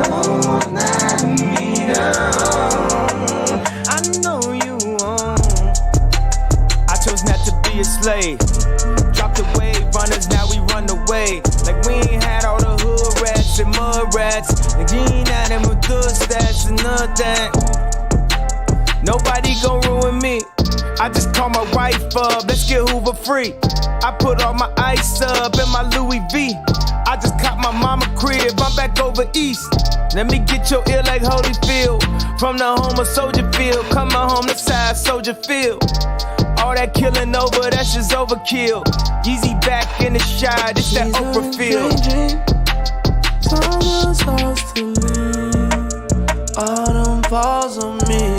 Don't wanna let me down. I know you won't. I chose not to be a slave. Dropped the wave runners, now we run away. Like we ain't had all the hood rats and mud rats. Like you ain't had them with good stats and nothing. Nobody gon' ruin me. I just call my wife up, let's get Hoover free. I put all my ice up in my Louis V. I just caught my mama crib, I'm back over east. Let me get your ear like Holyfield. From the home of Soldier Field, coming home to side Soldier Field. All that killing over, that's just overkill. Yeezy back in the shot, it's that Oprah feel. Summer's supposed to leave. Autumn falls on me.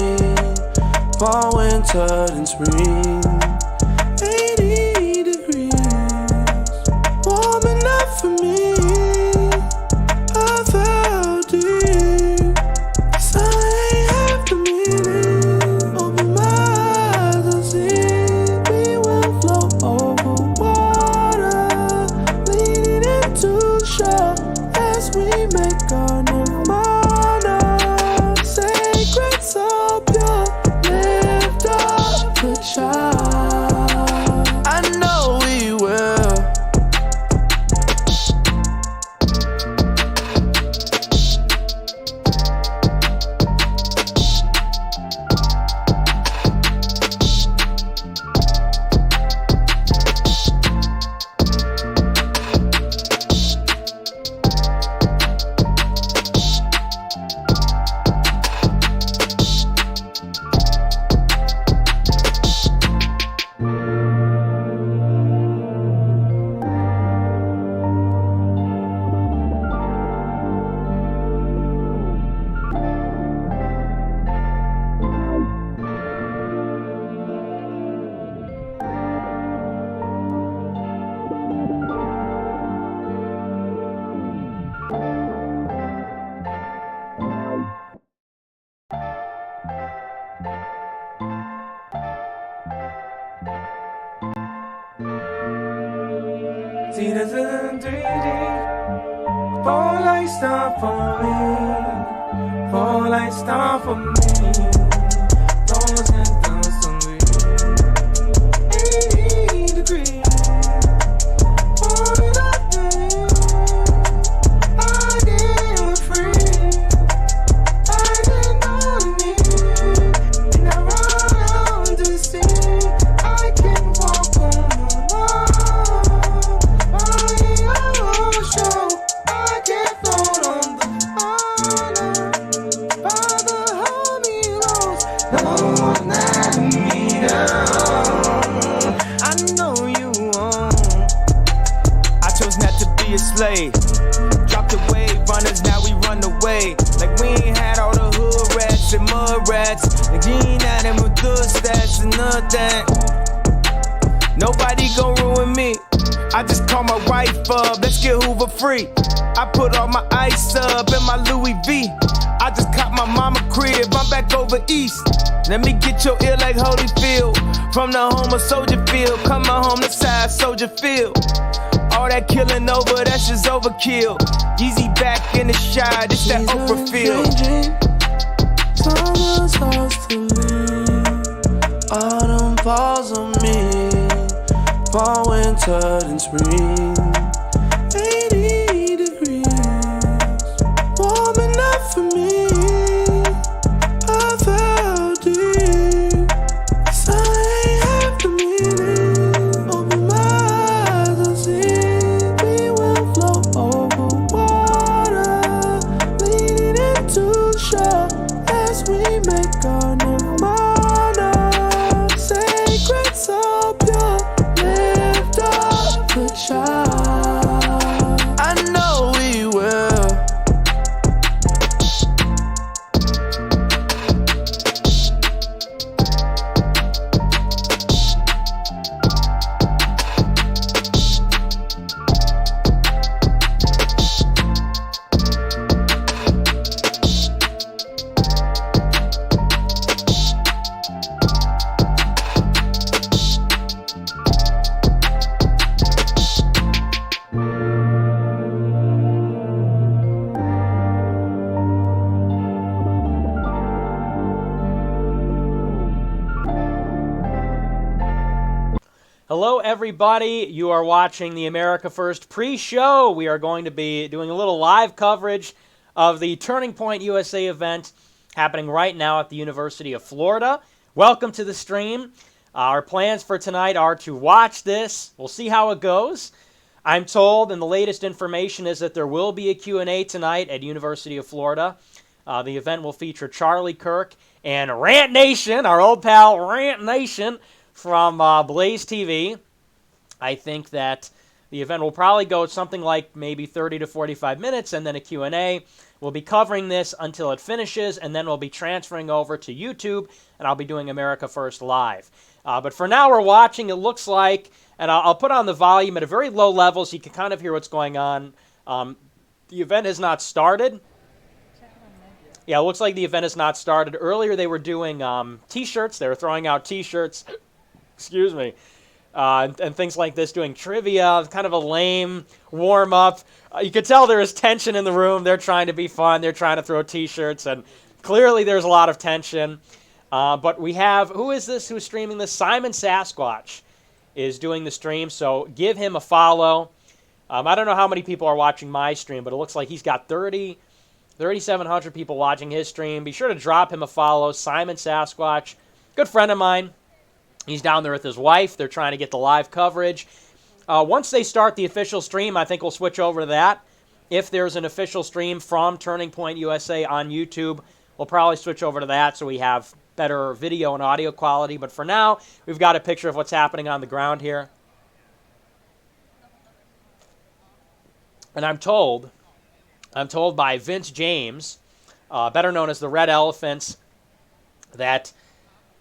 Fall, winter, and spring. 80 degrees, warm enough for me. I fell deep, so I ain't have to meaning. Open my eyes and see we will float over water, leaning into shore as we make our nirvana. Sacred, so pure. I know we will. See this in 3D. Fall like star for me. Fall like star for me. Those and those on me. 80 degrees. All that day, I get free. I didn't know me. And I run out to see. I can walk on the wall. A slave. Drop the wave runners, now we run away. Like we ain't had all the hood rats and mud rats. Like you ain't had them with good stats and nothing. Nobody gon' ruin me. I just call my wife up, let's get Hoover free. I put all my ice up in my Louis V. I just caught my mama crib, I'm back over east. Let me get your ear like Holyfield. From the home of Soldier Field, coming home to side Soldier Field. All that killing over, that's just overkill. Yeezy back in the shot, it's that Oprah feel. Summer's supposed to leave. Autumn falls on me. Fall, winter, and spring. 80 degrees, warm enough for me. I fell deep, so I ain't have to meaning. Open my eyes and see we will float over water, leaning into shore as we make our nirvana. Sacred, so pure. Lift up the child. Hello, everybody. You are watching the America First pre-show. We are going to be doing a little live coverage of the Turning Point USA event happening right now at the University of Florida. Welcome to the stream. Our plans for tonight are to watch this. We'll see how it goes. I'm told, and the latest information is that there will be a Q&A tonight at University of Florida. The event will feature Charlie Kirk and Rant Nation, our old pal Rant Nation, from Blaze TV. I think that the event will probably go something like maybe 30 to 45 minutes, and then a Q&A. We'll be covering this until it finishes, and then we'll be transferring over to YouTube, and I'll be doing America First Live. But for now, we're watching. It looks like, and I'll put on the volume at a very low level so you can kind of hear what's going on. The event has not started. Yeah, it looks like the event has not started. Earlier, they were doing T-shirts. They were throwing out T-shirts. Excuse me. And things like this, doing trivia, kind of a lame warm-up. You could tell there is tension in the room. They're trying to be fun. They're trying to throw T-shirts, and clearly there's a lot of tension. But we have, who is this who's streaming this? Simon Sasquatch is doing the stream, so give him a follow. I don't know how many people are watching my stream, but it looks like he's got 3,700 people watching his stream. Be sure to drop him a follow. Simon Sasquatch, good friend of mine. He's down there with his wife. They're trying to get the live coverage. Once they start the official stream, I think we'll switch over to that. If there's an official stream from Turning Point USA on YouTube, we'll probably switch over to that so we have better video and audio quality. But for now, we've got a picture of what's happening on the ground here. And I'm told by Vince James, better known as the Red Elephants, that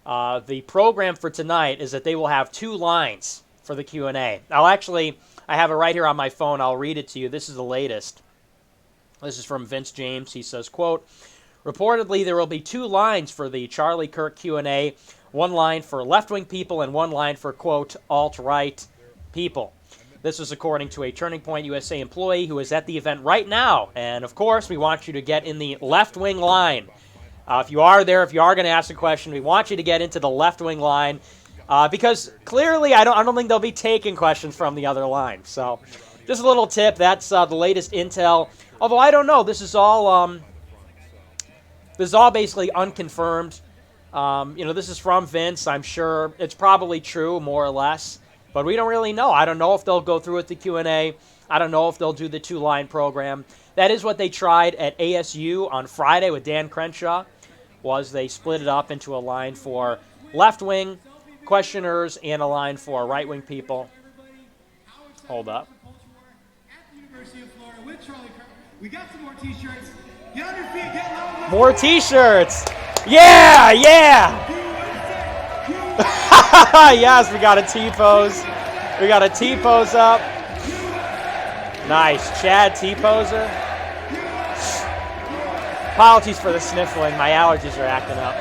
the program for tonight is that they will have 2 lines for the Q&A. I have it right here on my phone. I'll read it to you. This is the latest. This is from Vince James. He says, quote, reportedly there will be 2 lines for the Charlie Kirk Q&A, 1 line for left-wing people and 1 line for, quote, alt-right people. This is according to a Turning Point USA employee who is at the event right now. And, of course, we want you to get in the left-wing line. If you are there, if you are going to ask a question, we want you to get into the left-wing line because clearly I don't think they'll be taking questions from the other line. So just a little tip. That's the latest intel. Although I don't know. This is all basically unconfirmed. This is from Vince. I'm sure it's probably true, more or less. But we don't really know. I don't know if they'll go through with the Q&A. I don't know if they'll do the 2-line program. That is what they tried at ASU on Friday with Dan Crenshaw, was they split it up into a line for left-wing questioners and a line for right-wing people. Hold up. We got some more T-shirts. Get on your feet, get loud. More T-shirts. Yeah. Yes, we got a T-pose. We got a T-pose up. Nice. Chad T-poser. Apologies for the sniffling. My allergies are acting up.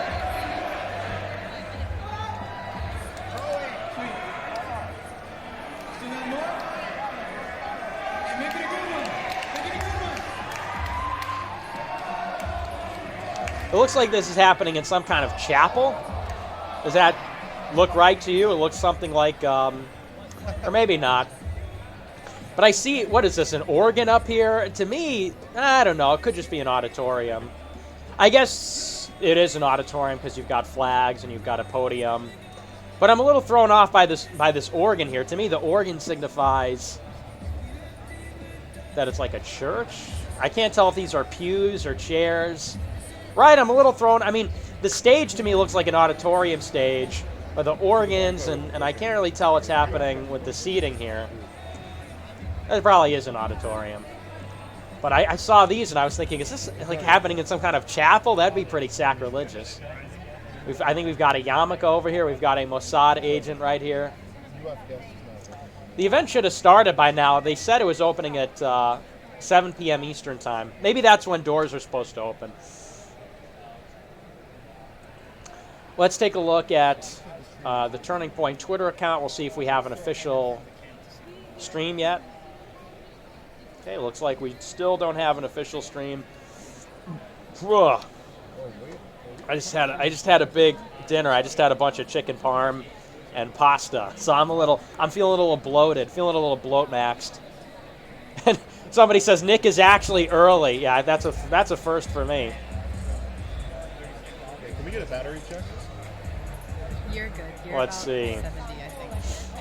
It looks like this is happening in some kind of chapel. Does that look right to you? It looks something like, or maybe not. But I see, what is this, an organ up here? To me, I don't know. It could just be an auditorium. I guess it is an auditorium because you've got flags and you've got a podium. But I'm a little thrown off by this organ here. To me, the organ signifies that it's like a church. I can't tell if these are pews or chairs. Right, I'm a little thrown. I mean, the stage to me looks like an auditorium stage, but the organs, and I can't really tell what's happening with the seating here. It probably is an auditorium. But I saw these and I was thinking, is this like happening in some kind of chapel? That'd be pretty sacrilegious. I think we've got a yarmulke over here. We've got a Mossad agent right here. The event should have started by now. They said it was opening at 7 p.m. Eastern time. Maybe that's when doors are supposed to open. Let's take a look at the Turning Point Twitter account. We'll see if we have an official stream yet. Okay, looks like we still don't have an official stream. Ugh. I just had a big dinner. I just had a bunch of chicken parm and pasta. So I'm feeling a little bloated, feeling a little bloat maxed. And somebody says Nick is actually early. Yeah, that's a first for me. Okay, can we get a battery check? You're good. You're Let's about see. 70, I think.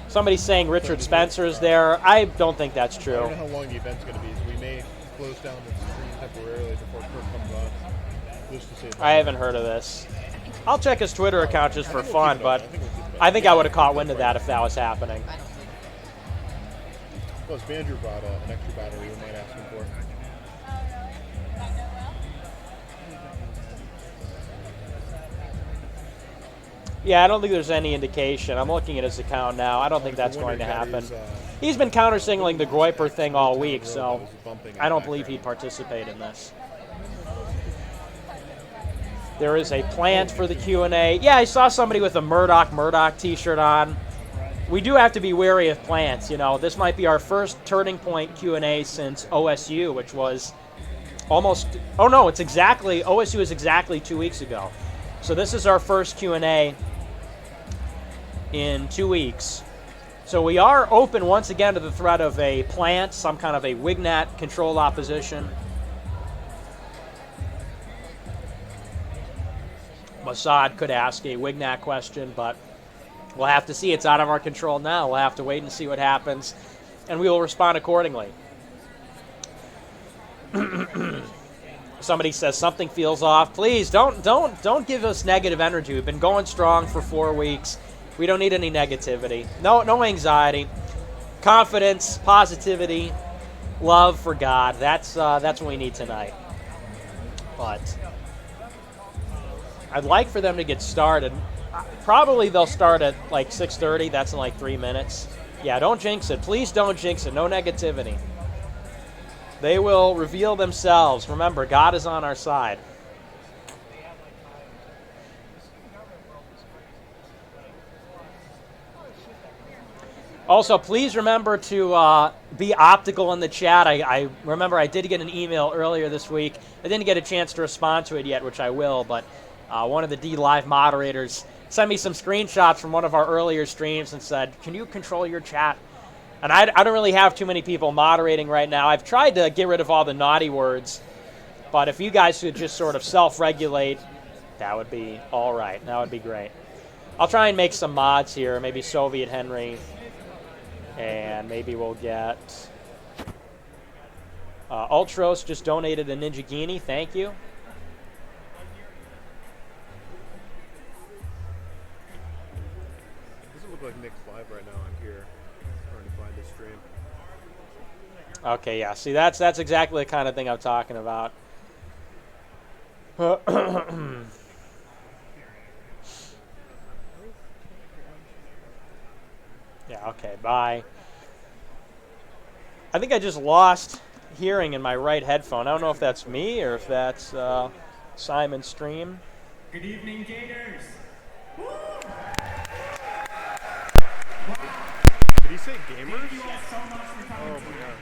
Somebody's saying Richard Spencer is there. I don't think that's I true. don't know how long the event's going to be, so we may close down the stream temporarily before Kirk comes on. Just to say I haven't heard of this. I'll check his Twitter account just for fun, but I think I would have caught wind of that if that was happening. I don't think. Plus, Andrew brought an extra battery we might ask him for. Yeah, I don't think there's any indication. I'm looking at his account now. I don't think that's going to happen. He's been counter-signaling the Groiper thing all week, so I don't believe he'd participate in this. There is a plant for the Q&A. Yeah, I saw somebody with a Murdoch t-shirt on. We do have to be wary of plants, you know. This might be our first Turning Point Q&A since OSU, which was almost... Oh, no, it's exactly... OSU is exactly 2 weeks ago. So this is our first Q&A in 2 weeks. So we are open once again to the threat of a plant, some kind of a Wignat-controlled opposition. Mossad could ask a Wignat question, but we'll have to see. It's out of our control now. We'll have to wait and see what happens, and we will respond accordingly. Somebody says something feels off. Please don't give us negative energy. We've been going strong for 4 weeks. We don't need any negativity. No anxiety. Confidence, positivity, love for God. That's what we need tonight. But I'd like for them to get started. Probably they'll start at like 6:30. That's in like 3 minutes. Yeah, don't jinx it. Please don't jinx it. No negativity. They will reveal themselves. Remember, God is on our side. Also, please remember to be optical in the chat. I remember I did get an email earlier this week. I didn't get a chance to respond to it yet, which I will, but one of the D Live moderators sent me some screenshots from one of our earlier streams and said, can you control your chat? And I don't really have too many people moderating right now. I've tried to get rid of all the naughty words, but if you guys could just sort of self-regulate, that would be all right. That would be great. I'll try and make some mods here, maybe Soviet Henry, and maybe we'll get... Ultros just donated a Ninjagini. Thank you. Doesn't look like Nick's live right now. I'm here trying to find this stream. Okay, yeah. See, that's exactly the kind of thing I'm talking about. Yeah, okay, bye. I think I just lost hearing in my right headphone. I don't know if that's me or if that's Simon's stream. Good evening, Gators. Did he say gamers? Thank you all so much for coming Oh, my tonight.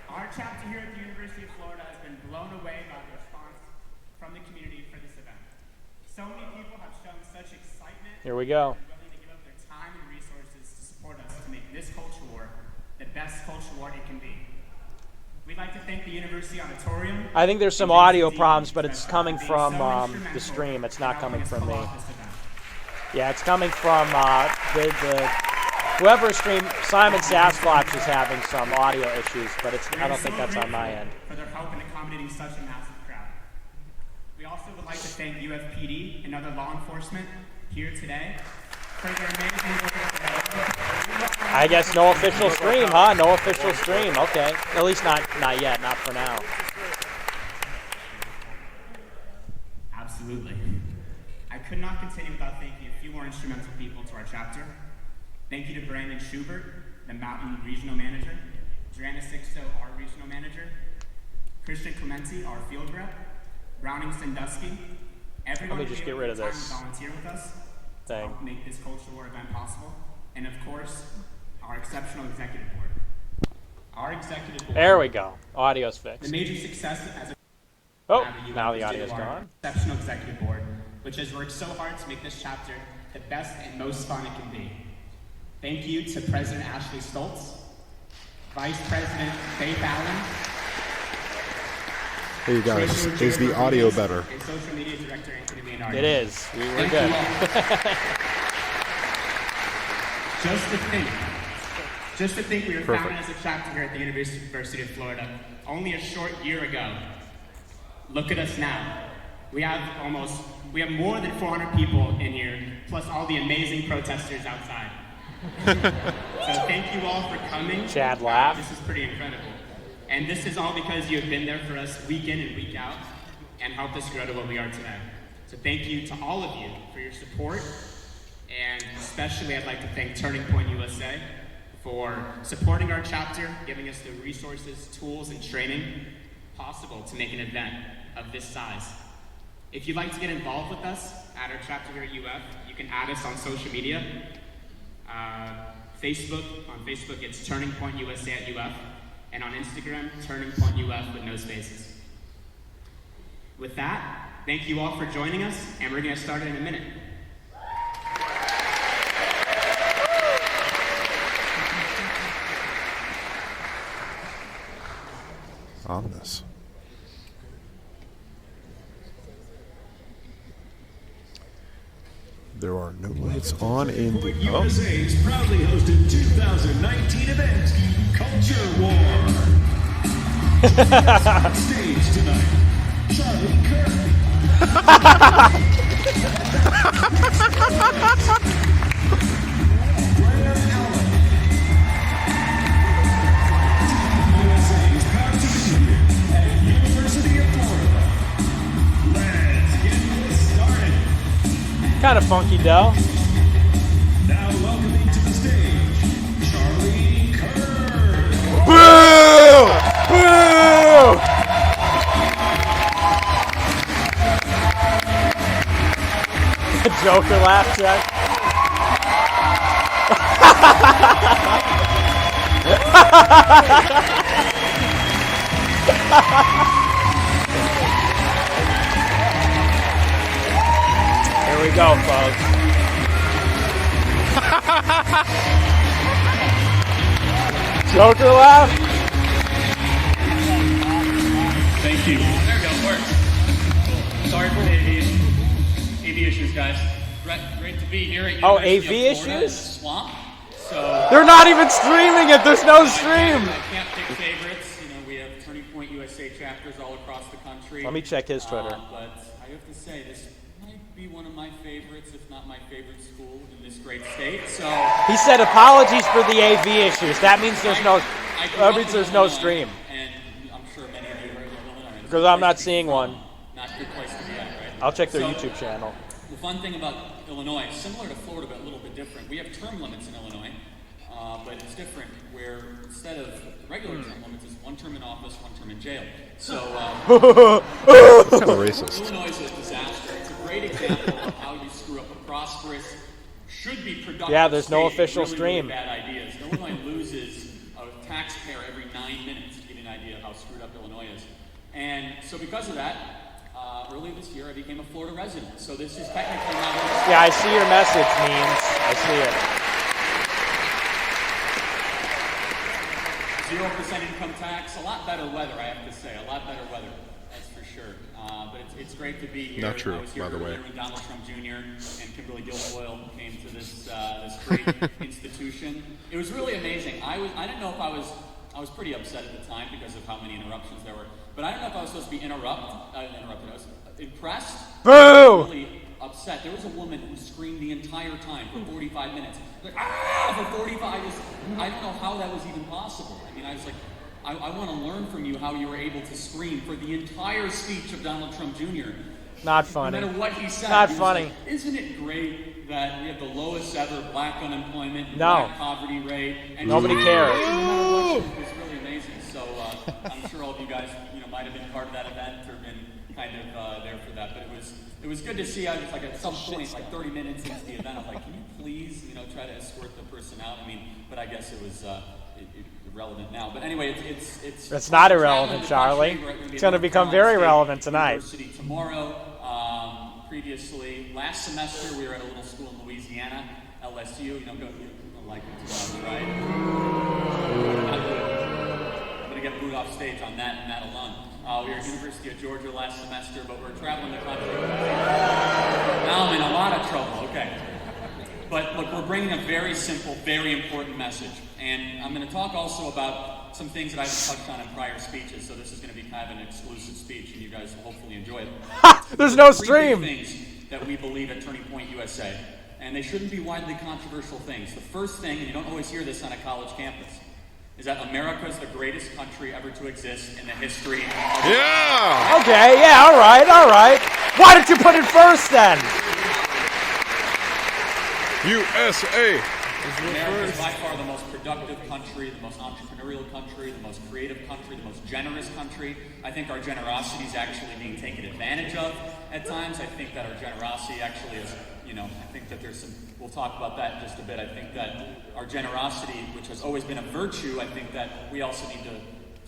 God. Our chapter here at the University of Florida has been blown away by the response from the community for this event. So many people have shown such excitement Here we go. and willing to give up their time and resources to support us to make this culture war the best culture war it can be. We'd like to thank the University Auditorium. I think there's some and audio JCZ problems, but it's for coming being from so the instrumental stream. It's in not helping coming us from pull me. off this event. Yeah, it's coming from the whoever stream. Simon Sasquatch is having some audio issues, but I don't think that's on my end. For their help in accommodating such a massive crowd. We also would like to thank UFPD and other law enforcement here today for their amazing work. I guess no official stream, huh? No official stream. Okay, at least not yet, not for now. Absolutely. I could not continue without thanking a few more instrumental people to our chapter. Thank you to Brandon Schubert, the Mountain Regional Manager, Joanna Sixto, our Regional Manager, Christian Clementi, our Field Rep, Browning Sandusky, everyone Let me just get rid of who this volunteer with us to thing. help make this culture war event possible, and of course, our exceptional executive board. Our executive board. There we go. Audio's The fixed. major success as a Oh, have you now the understood audio's our gone. Exceptional executive board, which has worked so hard to make this chapter the best and most fun it can be. Thank you to President Ashley Stoltz, Vice President Faith Allen, Hey you guys, Treasurer is the Jennifer audio Reese, better? and Social Media Director Anthony Leonardo. It is. We're Thank good. you all. Just to think we were founded as a chapter here at the University of Florida only a short year ago. Look at us now. We have more than 400 people in here, plus all the amazing protesters outside. So thank you all for coming. Chad laughed. This is pretty incredible. And this is all because you have been there for us week in and week out and helped us grow to what we are today. So thank you to all of you for your support. And especially I'd like to thank Turning Point USA for supporting our chapter, giving us the resources, tools, and training possible to make an event of this size. If you'd like to get involved with us at our chapter here at UF, you can add us on social media. On Facebook, it's Turning Point USA at UF. And on Instagram, Turning Point UF with no spaces. With that, thank you all for joining us, and we're going to start in a minute. On this. There are no lights on in the... Oh. USA's proudly hosted 2019 event, Culture War. On stage tonight, Charlie Kirk. Blair Allen. USA is proud to be here at University of Florida. Let's get this started. Kind of funky, though. Now welcoming to the stage, Charlie Kirk. Boo! Boo! Joker laugh track. Here we go, folks. Joker laugh. Thank you. There we go, works. Sorry for the AV issues, guys. Great to be here at Oh, University AV of Florida in the issues? swamp. So They're not even streaming it. There's no stream. I can't pick favorites. You know, we have Turning Point USA chapters all across the country. Let me check his Twitter. But I have to say, this might be one of my favorites, if not my favorite school in this great state. So He said apologies for the AV issues. That means there's no. I grew That up means in there's no Illinois, stream. And I'm sure many of you are in Illinois. It's a Because good I'm place not to be seeing from. one. Not a good place to be at, right? I'll check their So, YouTube channel. The fun thing about Illinois, similar to Florida, but a little bit different. We have term limits in Illinois, but it's different. Where instead of regular term limits, it's 1 term in office, 1 term in jail. So Kind of racist. Illinois is a disaster. It's a great example of how you screw up a prosperous, should be productive. Yeah, there's no state. official Really, stream. Really bad ideas. Illinois loses a taxpayer every 9 minutes to give you an idea of how screwed up Illinois is. And so because of that, earlier this year I became a Florida resident. So this is technically not really... Yeah, I see your message, memes. I see it. 0% income tax, a lot better weather, I have to say. A lot better weather, that's for sure. But it's great to be here. Not true, I was here by the way. earlier when Donald Trump Jr. and Kimberly Guilfoyle came to this great institution. It was really amazing. I didn't know if I was pretty upset at the time because of how many interruptions there were. But I don't know if I was supposed to be interrupted. I was impressed. Boo! Really upset. There was a woman who screamed the entire time for 45 minutes. Like, ah, for 45. I don't know how that was even possible. I mean, I was like, I want to learn from you how you were able to scream for the entire speech of Donald Trump Jr. Not funny. No matter what he said. Not he was funny. like, isn't it great that we have the lowest ever black unemployment, and No. black poverty rate? And Nobody cares. No matter what, it's really amazing. So I'm sure all of you guys, might have been part of that event or been kind of there for that. But it was good to see. I was like at some point, like 30 minutes into the event, I was like, can you please, try to escort the person out? I mean, but I guess it was irrelevant now. But anyway, it's not irrelevant, Charlie. It's going to become very relevant tonight. Tomorrow. previously. Last semester, we were at a little school in Louisiana, LSU. You don't like it too much, right? I'm going to get booed off stage on that and that alone. We were at University of Georgia last semester, but we're traveling the country. Now I'm in a lot of trouble. Okay. But look, we're bringing a very simple, very important message. And I'm going to talk also about some things that I haven't touched on in prior speeches. So this is going to be kind of an exclusive speech, and you guys will hopefully enjoy it. There's no Three stream. big things that we believe at Turning Point USA. And they shouldn't be widely controversial things. The first thing, and you don't always hear this on a college campus, is that America is the greatest country ever to exist in the history of Yeah! Okay, yeah, all right. Why didn't you put it first then? USA! America is by far the most productive country, the most entrepreneurial country, the most creative country, the most generous country. I think our generosity is actually being taken advantage of at times. I think that our generosity actually is, I think that there's some, we'll talk about that in just a bit. I think that our generosity, which has always been a virtue, I think that we also need to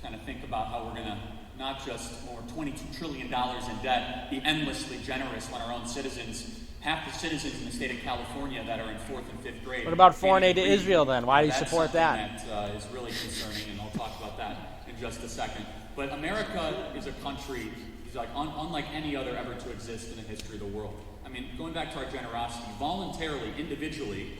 kind of think about how we're going to not just more $22 trillion in debt, be endlessly generous when our own citizens, half the citizens in the state of California that are in 4th and 5th grade. What about foreign aid to Israel then? Why do you support that? That is really concerning, and I'll talk about that in just a second. But America is a country, unlike any other ever to exist in the history of the world. I mean, going back to our generosity, voluntarily, individually,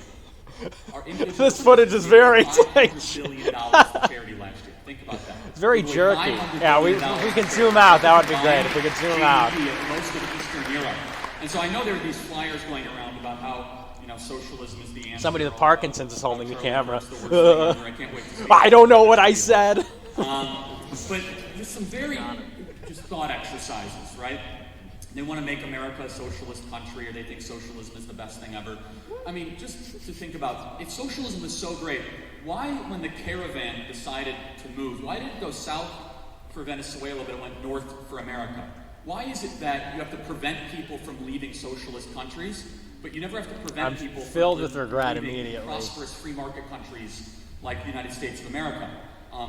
This footage is very $500 billion to charity last year. Think about that. It's very jerky. Yeah, if we can zoom out, that would be great. If we could zoom out. Most of Eastern Europe. And so I know there are these flyers going around about how socialism is the answer. Somebody with Parkinson's is holding the camera. I can't wait to see I don't know what I said. But there's some very just thought exercises, right? They want to make America a socialist country, or they think socialism is the best thing ever. I mean, just to think about, if socialism is so great, why, when the caravan decided to move, why did it go south for Venezuela, but it went north for America? Why is it that you have to prevent people from leaving socialist countries, but you never have to prevent people from filled with regret leaving immediately. prosperous free market countries like the United States of America?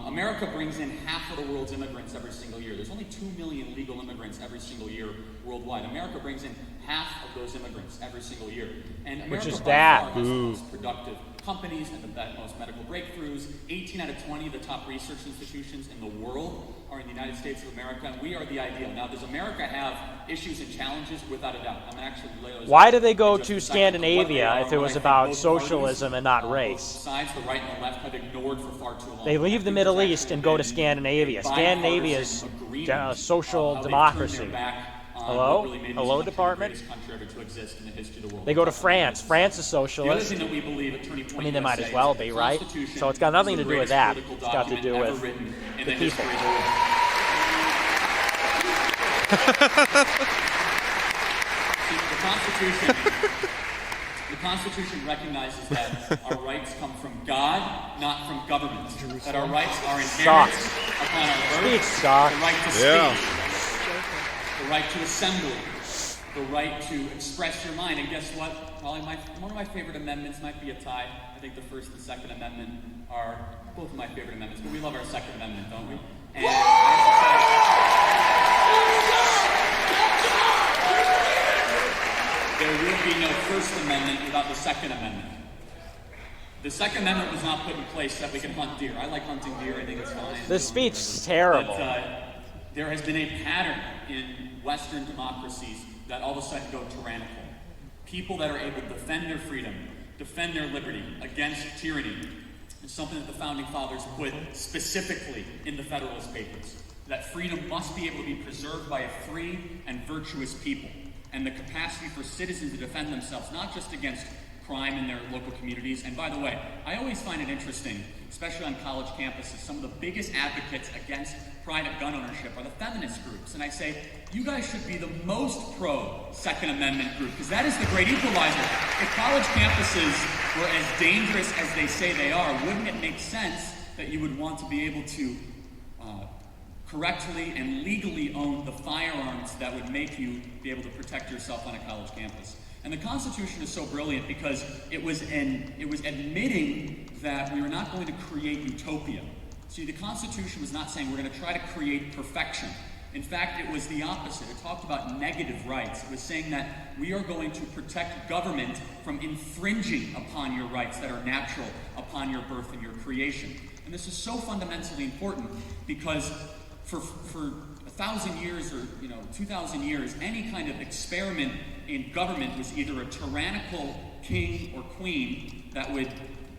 America brings in half of the world's immigrants every single year. There's only 2 million legal immigrants every single year worldwide. America brings in half of those immigrants every single year. And America Which is by bad. far has the most productive companies and the most medical breakthroughs. 18 out of 20 of the top research institutions in the world are in the United States of America, and we are the ideal. Now, does America have issues and challenges? Without a doubt. I'm actually lay those Why out do they go in just to a second. What they Scandinavia are, if it what was I think about both socialism parties, and not both race? sides, the right and the left, have ignored for far too long. They I leave the think Middle there's East actually and go to been Scandinavia. a Scandinavia is bipartisan agreement social how they democracy. turned their back on Hello? what really made this Hello, country department? the greatest country ever to exist in the history of the world. They go to France. France is The other socialist. thing that we believe at Turning Point I mean, they might USA as well is that be, the right? Constitution So it's got nothing is to the do with greatest that. political It's got to do document with ever written in the the history people. of the world. The Constitution recognizes that our rights come from God, not from government. That our rights are inherent upon our Speech birth. sucks. The right to Yeah. speak, the right to assembly, the right to express your mind. And guess what? Probably one of my favorite amendments might be a tie. I think the First and Second Amendment are both of my favorite amendments, but we love our Second Amendment, don't we? And there will be no First Amendment without the Second Amendment. The Second Amendment was not put in place so that we can hunt deer. I like hunting deer. I think it's fine. This speech is terrible. But there has been a pattern in Western democracies that all of a sudden go tyrannical. People that are able to defend their freedom, defend their liberty against tyranny, is something that the Founding Fathers put specifically in the Federalist Papers. That freedom must be able to be preserved by a free and virtuous people, and the capacity for citizens to defend themselves, not just against crime in their local communities. And by the way, I always find it interesting, especially on college campuses, some of the biggest advocates against private gun ownership are the feminist groups. And I say, you guys should be the most pro-Second Amendment group, because that is the great equalizer. If college campuses were as dangerous as they say they are, wouldn't it make sense that you would want to be able to correctly and legally own the firearms that would make you be able to protect yourself on a college campus? And the Constitution is so brilliant because it was admitting that we were not going to create utopia. See, the Constitution was not saying we're going to try to create perfection. In fact, it was the opposite. It talked about negative rights. It was saying that we are going to protect government from infringing upon your rights that are natural upon your birth and your creation. And this is so fundamentally important because for 1,000 years or 2,000 years, any kind of experiment in government was either a tyrannical king or queen that would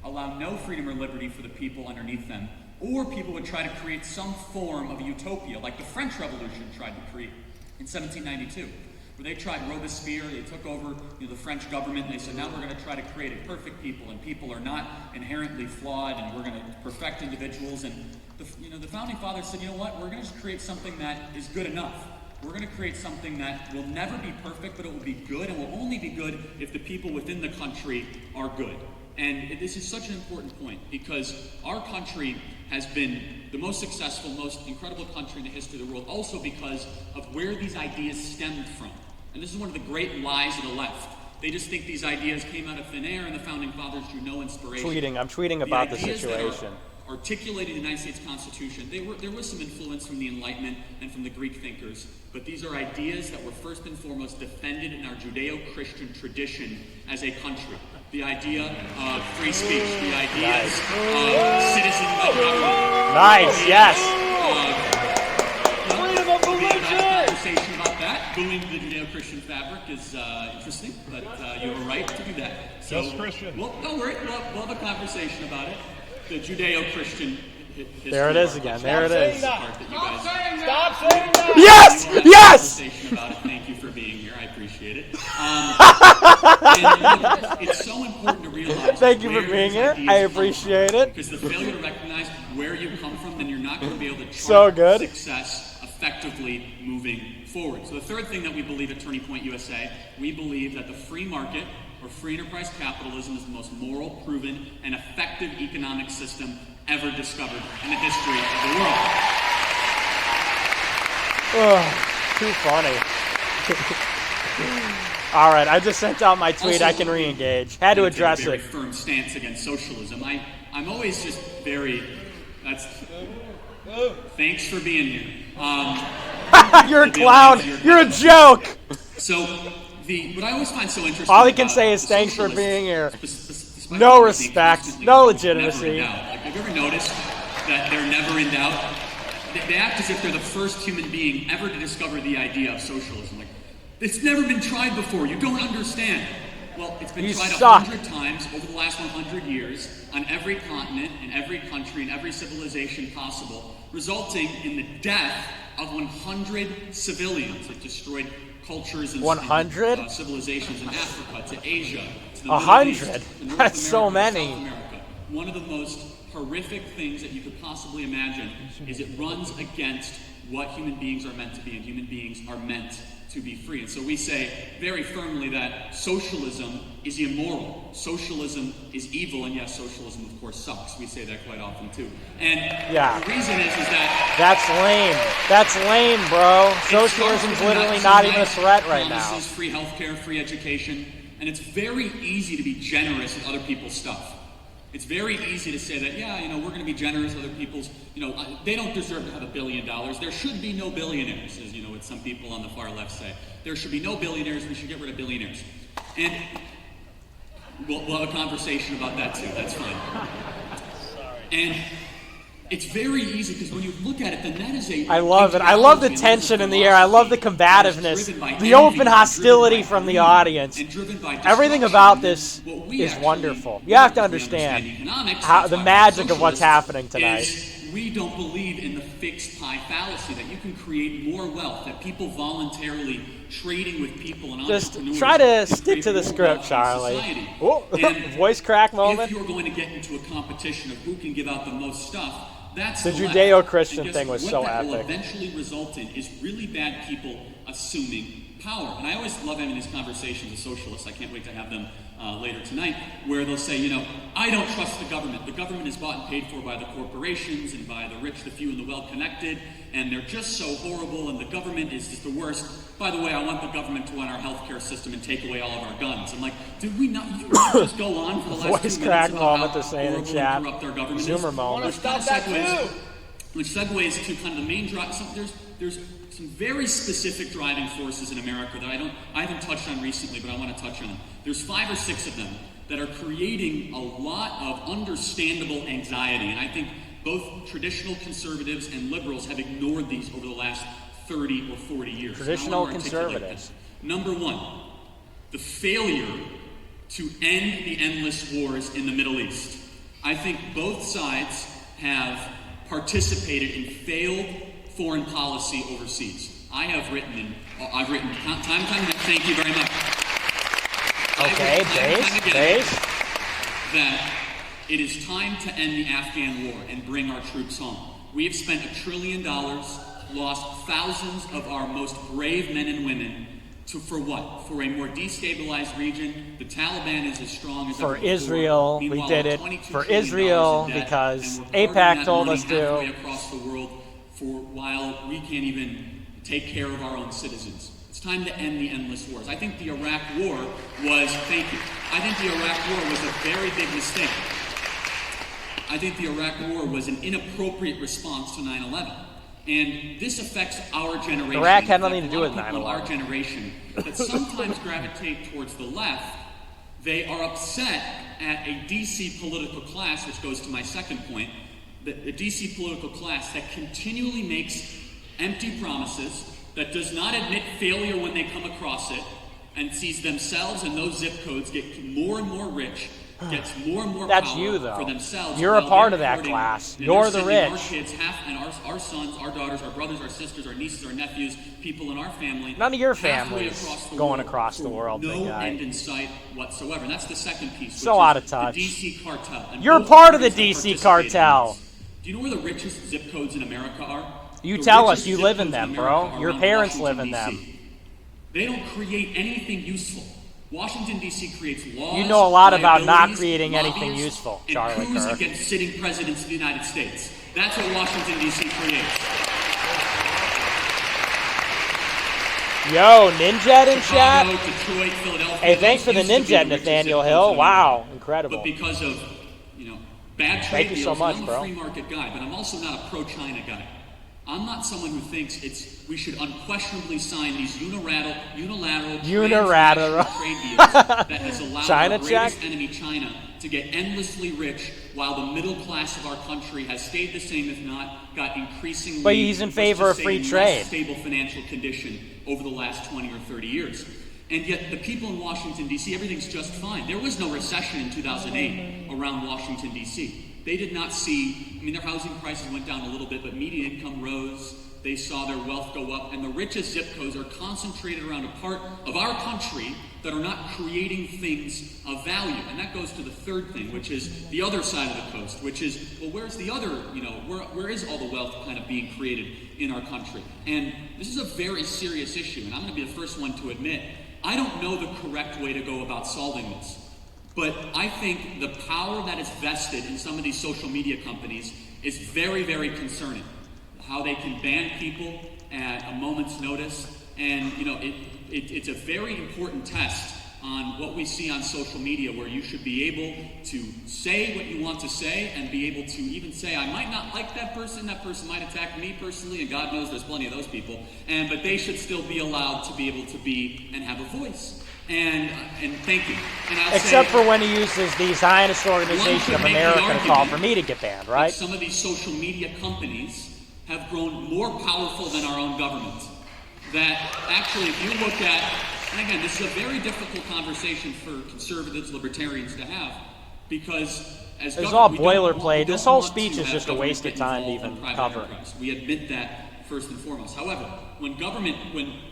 allow no freedom or liberty for the people underneath them, or people would try to create some form of utopia, like the French Revolution tried to create in 1792, where they tried Robespierre, they took over the French government, and they said, now we're going to try to create a perfect people, and people are not inherently flawed, and we're going to perfect individuals. And the Founding Fathers said, you know what, we're going to just create something that is good enough. We're going to create something that will never be perfect, but it will be good, and will only be good if the people within the country are good. And this is such an important point, because our country has been the most successful, most incredible country in the history of the world, also because of where these ideas stemmed from. And this is one of the great lies of the left. They just think these ideas came out of thin air and the Founding Fathers drew no inspiration. I'm tweeting about the situation. Articulated in the United States Constitution, there was some influence from the Enlightenment and from the Greek thinkers, but these are ideas that were first and foremost defended in our Judeo-Christian tradition as a country. The idea of free speech, the ideas of citizen government. Nice, yes. Freedom of religion. Conversation about that. Booing the Judeo-Christian fabric is interesting, but you have a right to do that. So, just Christian. Well, don't worry. We'll have a conversation about it. The Judeo-Christian history. There it is again. There it is. Stop saying that! Yes! Yes! About it. Thank you for being here. I appreciate it. And it's so important to realize. Thank you for being here. I appreciate it. Because the failure to recognize where you come from, then you're not going to be able to chart success effectively moving forward. So the third thing that we believe at Turning Point USA, we believe that the free market or free enterprise capitalism is the most moral, proven, and effective economic system ever discovered in the history of the world. Oh, too funny. All right, I just sent out my tweet. Also, I can re-engage. Had to address very it. Firm stance against socialism. I'm always just very. Thanks for being here. You're a clown. You're a joke. So what I always find so interesting. All he can say is thanks for being here. No respect, no legitimacy. Have you ever noticed that they're never in doubt? They act as if they're the first human being ever to discover the idea of socialism. Like, it's never been tried before. You don't understand. Well, it's been tried 100 times over the last 100 years on every continent, in every country, in every civilization possible, resulting in the death of 100 civilians. It destroyed cultures and 100 civilizations in Africa, to Asia, to the 100. That's so many. South America. One of the most horrific things that you could possibly imagine is it runs against what human beings are meant to be, and human beings are meant to be free. And so we say very firmly that socialism is immoral. Socialism is evil, and yes, socialism of course sucks. We say that quite often too. And the reason is that that's lame, bro. Socialism's literally not even a threat right now. Free healthcare, free education, and it's very easy to be generous with other people's stuff. It's very easy to say that, we're going to be generous with other people's, they don't deserve to have $1 billion. There should be no billionaires, as what some people on the far left say. There should be no billionaires. We should get rid of billionaires. And we'll have a conversation about that too. That's fine. And it's very easy because when you look at it, then that is a... I love it. I love the tension in the air. I love the combativeness, the open hostility from the audience. Everything about this is wonderful. You have to understand the magic of what's happening tonight. We don't believe in the fixed pie fallacy, that you can create more wealth, that people voluntarily trading with people and entrepreneurs. Just try to stick to the script, Charlie. Voice crack moment. If you're going to get into a competition of who can give out the most stuff, that's the Judeo-Christian thing was so epic. What that will eventually result in is really bad people assuming power. And I always love having these conversations with socialists. I can't wait to have them later tonight, where they'll say, I don't trust the government. The government is bought and paid for by the corporations and by the rich, the few, and the well-connected, and they're just so horrible, and the government is just the worst. By the way, I want the government to run our healthcare system and take away all of our guns. I'm like, did we not just go on for the last 2 minutes crack about moment how they're saying in chat. horrible and corrupt our government Zoomer is? moment. Which segues to kind of the main drive. there's some very specific driving forces in America that I haven't touched on recently, but I want to touch on. There's 5 or 6 of them that are creating a lot of understandable anxiety, and I think both traditional conservatives and liberals have ignored these over the last 30 or 40 years. Traditional conservatives. Number 1, the failure to end the endless wars in the Middle East. I think both sides have participated in failed foreign policy overseas. I've written time and time again, thank you very much. Okay, base. That it is time to end the Afghan war and bring our troops home. We have spent $1 trillion, lost thousands of our most brave men and women for what? For a more destabilized region. The Taliban is as strong as for ever Israel. before. We did it $22 for trillion Israel in debt, because and we're AIPAC that told money us to. halfway across the world while we can't even take care of our own citizens. It's time to end the endless wars. I think the Iraq War was, thank you, I think the Iraq War was a very big mistake. I think the Iraq War was an inappropriate response to 9/11. And this affects our generation. Iraq had nothing to do with 9/11. Our 9/11. generation that sometimes gravitate towards the left, they are upset at a DC political class, which goes to my second point, the DC political class that continually makes empty promises, that does not admit failure when they come across it, and sees themselves and those zip codes get more and more rich, gets more and more That's power you, though. for themselves. You're a while part they're of that hoarding, class. and You're they're the sending rich. Our kids, our sons, our daughters, our brothers, our sisters, our nieces, our nephews, people in our family. None of your halfway family's across the going world across the for world, no big guy. end in sight whatsoever. And that's the second piece. So which out is of touch. The DC cartel. And You're both part of the parties have DC participated in cartel. this. Do you know where the richest zip codes in America are? You The tell us richest you zip live in codes them, America bro. are Your around parents Washington, live in them. DC. They don't create anything useful. Washington, D.C. creates laws. You know a lot about not liabilities, creating anything lobbyists, useful, and Charlie coups Kirk. against sitting presidents of the United States. That's what Washington, D.C. creates. Yo, Ninja in chat. Chicago, Detroit, Philadelphia. Hey, thanks for the those used to be Ninja, richest Nathaniel zip Hill. codes in Wow, America. incredible. But because of, bad trade Thank you so deals, much, I'm a bro. free market guy, but I'm also not a pro-China guy. I'm not someone who thinks we should unquestionably sign these unilateral transnational trade deals that has allowed China our greatest check? enemy, China, to get endlessly rich while the middle class of our country has stayed the same, if not got increasingly, But he's in favor of free less trade. stable financial condition over the last 20 or 30 years. And yet the people in Washington, D.C., everything's just fine. There was no recession in 2008 around Washington, D.C. They did not see, their housing prices went down a little bit, but median income rose. They saw their wealth go up, and the richest zip codes are concentrated around a part of our country that are not creating things of value. And that goes to the third thing, which is the other side of the coast, which is, well, where's the other, where is all the wealth kind of being created in our country? And this is a very serious issue, and I'm going to be the first one to admit, I don't know the correct way to go about solving this. But I think the power that is vested in some of these social media companies is very, very concerning. How they can ban people at a moment's notice. And, it's a very important test on what we see on social media, where you should be able to say what you want to say and be able to even say, I might not like that person might attack me personally, and God knows there's plenty of those people, but they should still be allowed to be able to be and have a voice. And thank you. And Except for when he uses the Zionist Organization of America to call for me to get banned, right? Some of these social media companies have grown more powerful than our own government. That actually, if you look at, and again, this is a very difficult conversation for conservatives, libertarians to have, because as it's all we don't boilerplate. This whole want speech to is have just a government waste of get time to involved even in private cover. enterprise. We admit that first and foremost. However, when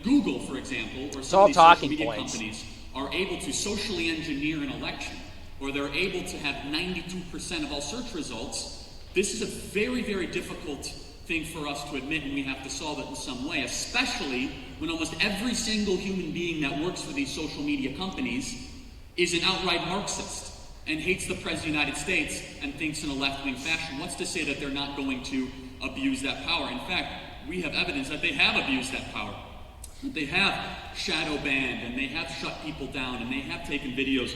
Google, for example, or some all of these social talking media points. companies are able to socially engineer an election, or they're able to have 92% of all search results, this is a very, very difficult thing for us to admit, and we have to solve it in some way, especially when almost every single human being that works for these social media companies is an outright Marxist and hates the President of the United States and thinks in a left-wing fashion. What's to say that they're not going to abuse that power? In fact, we have evidence that they have abused that power. That they have shadow banned, and they have shut people down, and they have taken videos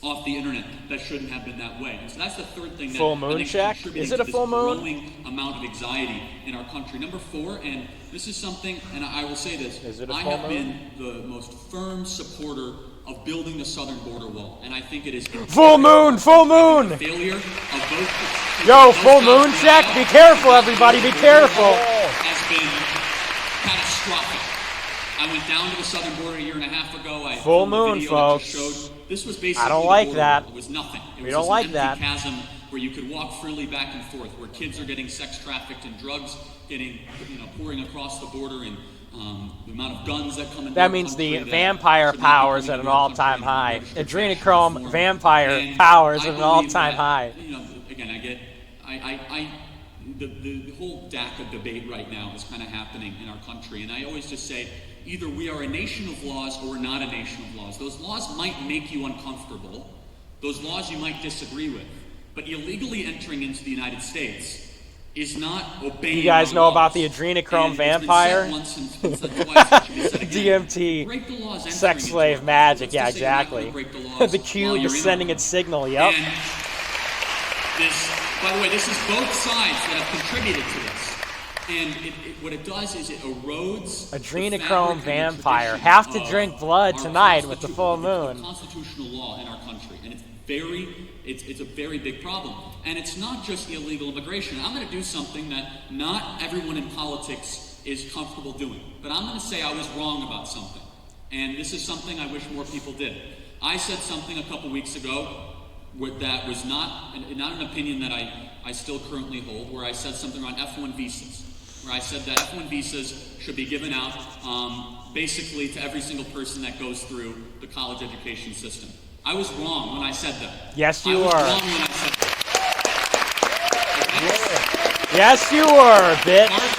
off the internet that shouldn't have been that way. And so that's the third thing that Full I moon think check? contributing Is it to a this full moon? growing amount of anxiety in our country. Number 4, and this is something, and I will say this, Is it a I full have moon? been the most firm supporter of building the southern border wall, and I think it is Full moon! Full moon! failure of both. Yo, both full sides moon of the check! aisle. Be careful, everybody, be careful! Has been catastrophic. I went down to the southern border a year and a half ago. I Full filmed a moon, video folks. That just showed this was basically I don't the like border that. wall. It was nothing. It We was don't just like an that. empty chasm where you could walk freely back and forth, where kids are getting sex trafficked and drugs getting, pouring across the border, and the amount of guns that come in. That means the vampire powers at an all-time high. Adrenochrome vampire powers at an all-time high. Again, the whole DACA debate right now is kind of happening in our country, and I always just say, either we are a nation of laws or we're not a nation of laws. Those laws might make you uncomfortable. Those laws you might disagree with. But illegally entering into the United States is not obeying. You guys our know laws. about the adrenochrome And it's been vampire? said once and said twice, it should be said again. DMT, Break the laws entering sex into slave our magic, country. yeah, Let's just say you're not exactly. gonna break the laws The while cube you're is in sending our its signal, yep. And this, by the way, this is both sides that have contributed to this. And what it does is it erodes Adrenochrome the fabric and the vampire. tradition Have to of drink blood our tonight with the full constitution- moon. Constitutional law in our country, and it's a very big problem. And it's not just illegal immigration. I'm going to do something that not everyone in politics is comfortable doing, but I'm going to say I was wrong about something, and this is something I wish more people did. I said something a couple weeks ago that was not an opinion that I still currently hold, where I said something around F1 visas, where I said that F1 visas should be given out basically to every single person that goes through the college education system. I was wrong when I said that. Yes, you I was were. wrong when I said that. Yes, you were, bitch. Part of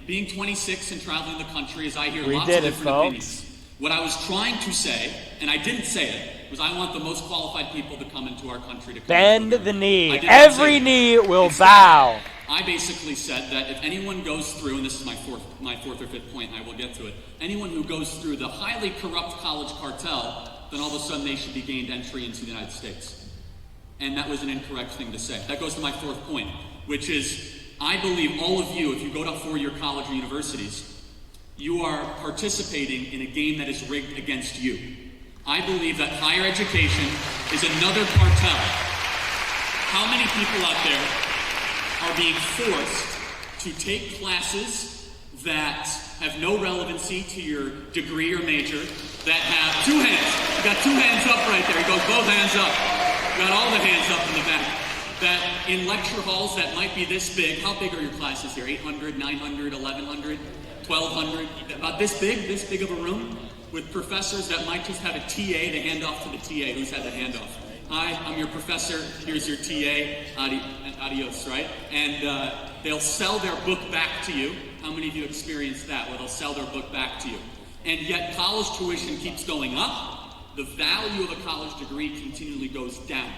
being 26 and traveling the country is I hear We lots did of it, different folks. opinions. What I was trying to say, and I didn't say it, was I want the most qualified people to come into our country to come Bend into America. the knee. I did not say Every that. knee will Instead, bow. I basically said that if anyone goes through, and this is my fourth or fifth point, and I will get to it, anyone who goes through the highly corrupt college cartel, then all of a sudden they should be gained entry into the United States. And that was an incorrect thing to say. That goes to my fourth point, which is I believe all of you, if you go to four-year college or universities, you are participating in a game that is rigged against you. I believe that higher education is another cartel. How many people out there are being forced to take classes that have no relevancy to your degree or major, that have two hands? You got two hands up right there. He goes, both hands up. You got all the hands up in the back. That in lecture halls that might be this big, how big are your classes here? 800, 900, 1100, 1200? About this big of a room? With professors that might just have a TA to hand off to the TA. Who's had the handoff? Hi, I'm your professor. Here's your TA. Adios, right? And they'll sell their book back to you. How many of you experienced that, where they'll sell their book back to you? And yet college tuition keeps going up. The value of a college degree continually goes down.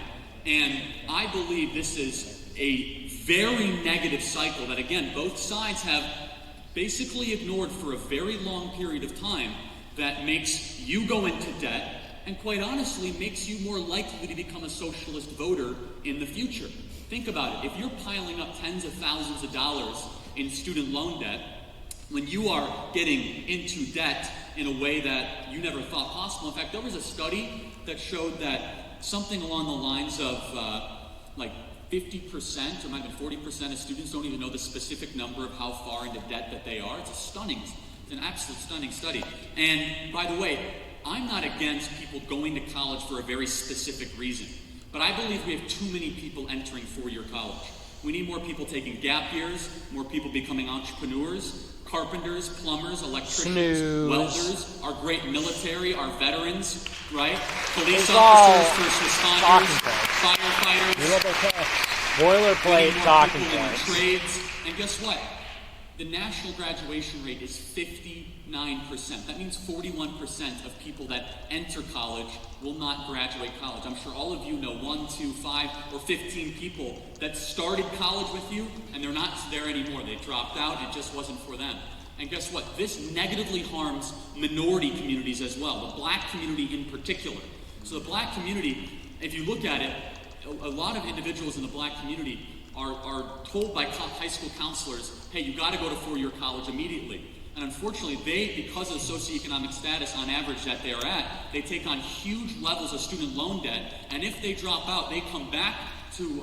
And I believe this is a very negative cycle that, again, both sides have basically ignored for a very long period of time, that makes you go into debt and, quite honestly, makes you more likely to become a socialist voter in the future. Think about it. If you're piling up tens of thousands of dollars in student loan debt, when you are getting into debt in a way that you never thought possible. In fact, there was a study that showed that something along the lines of like 50% or might have been 40% of students don't even know the specific number of how far into debt that they are. It's an absolute stunning study. And by the way, I'm not against people going to college for a very specific reason, but I believe we have too many people entering four-year college. We need more people taking gap years, more people becoming entrepreneurs, carpenters, plumbers, electricians, welders, our great military, our veterans, right? Police officers, first responders, firefighters. Boilerplate talking points. points. Trades, and guess what? The national graduation rate is 59%. That means 41% of people that enter college will not graduate college. I'm sure all of you know 1, 2, 5, or 15 people that started college with you, and they're not there anymore. They dropped out. It just wasn't for them. And guess what? This negatively harms minority communities as well, the black community in particular. So the black community, if you look at it, a lot of individuals in the black community are told by high school counselors, hey, you got to go to four-year college immediately. And unfortunately, because of the socioeconomic status on average that they are at, they take on huge levels of student loan debt. And if they drop out, they come back to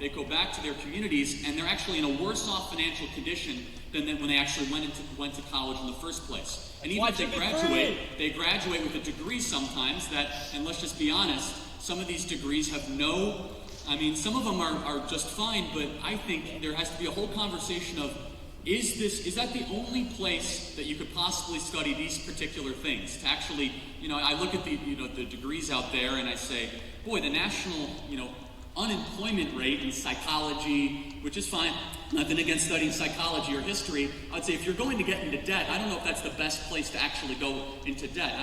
they go back to their communities, and they're actually in a worse off financial condition than when they actually went to college in the first place. And even if they graduate with a degree sometimes that, and let's just be honest, some of these degrees have some of them are just fine, but I think there has to be a whole conversation of, is that the only place that you could possibly study these particular things? To actually, I look at the degrees out there and I say, boy, the national, unemployment rate in psychology, which is fine, nothing against studying psychology or history. I'd say if you're going to get into debt, I don't know if that's the best place to actually go into debt.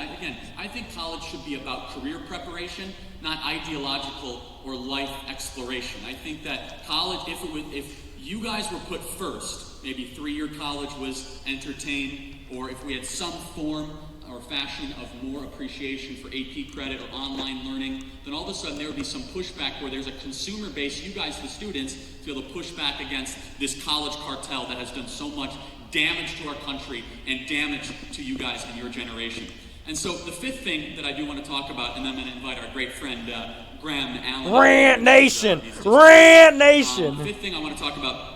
I think college should be about career preparation, not ideological or life exploration. I think that college, if you guys were put first, maybe 3-year college was entertained, or if we had some form or fashion of more appreciation for AP credit or online learning, then all of a sudden there would be some pushback where there's a consumer base, you guys, the students, to be able to push back against this college cartel that has done so much damage to our country and damage to you guys and your generation. And so the fifth thing that I do want to talk about, and I'm going to invite our great friend Graham Allen. Rant Nation! Rant Nation! The fifth thing I want to talk about,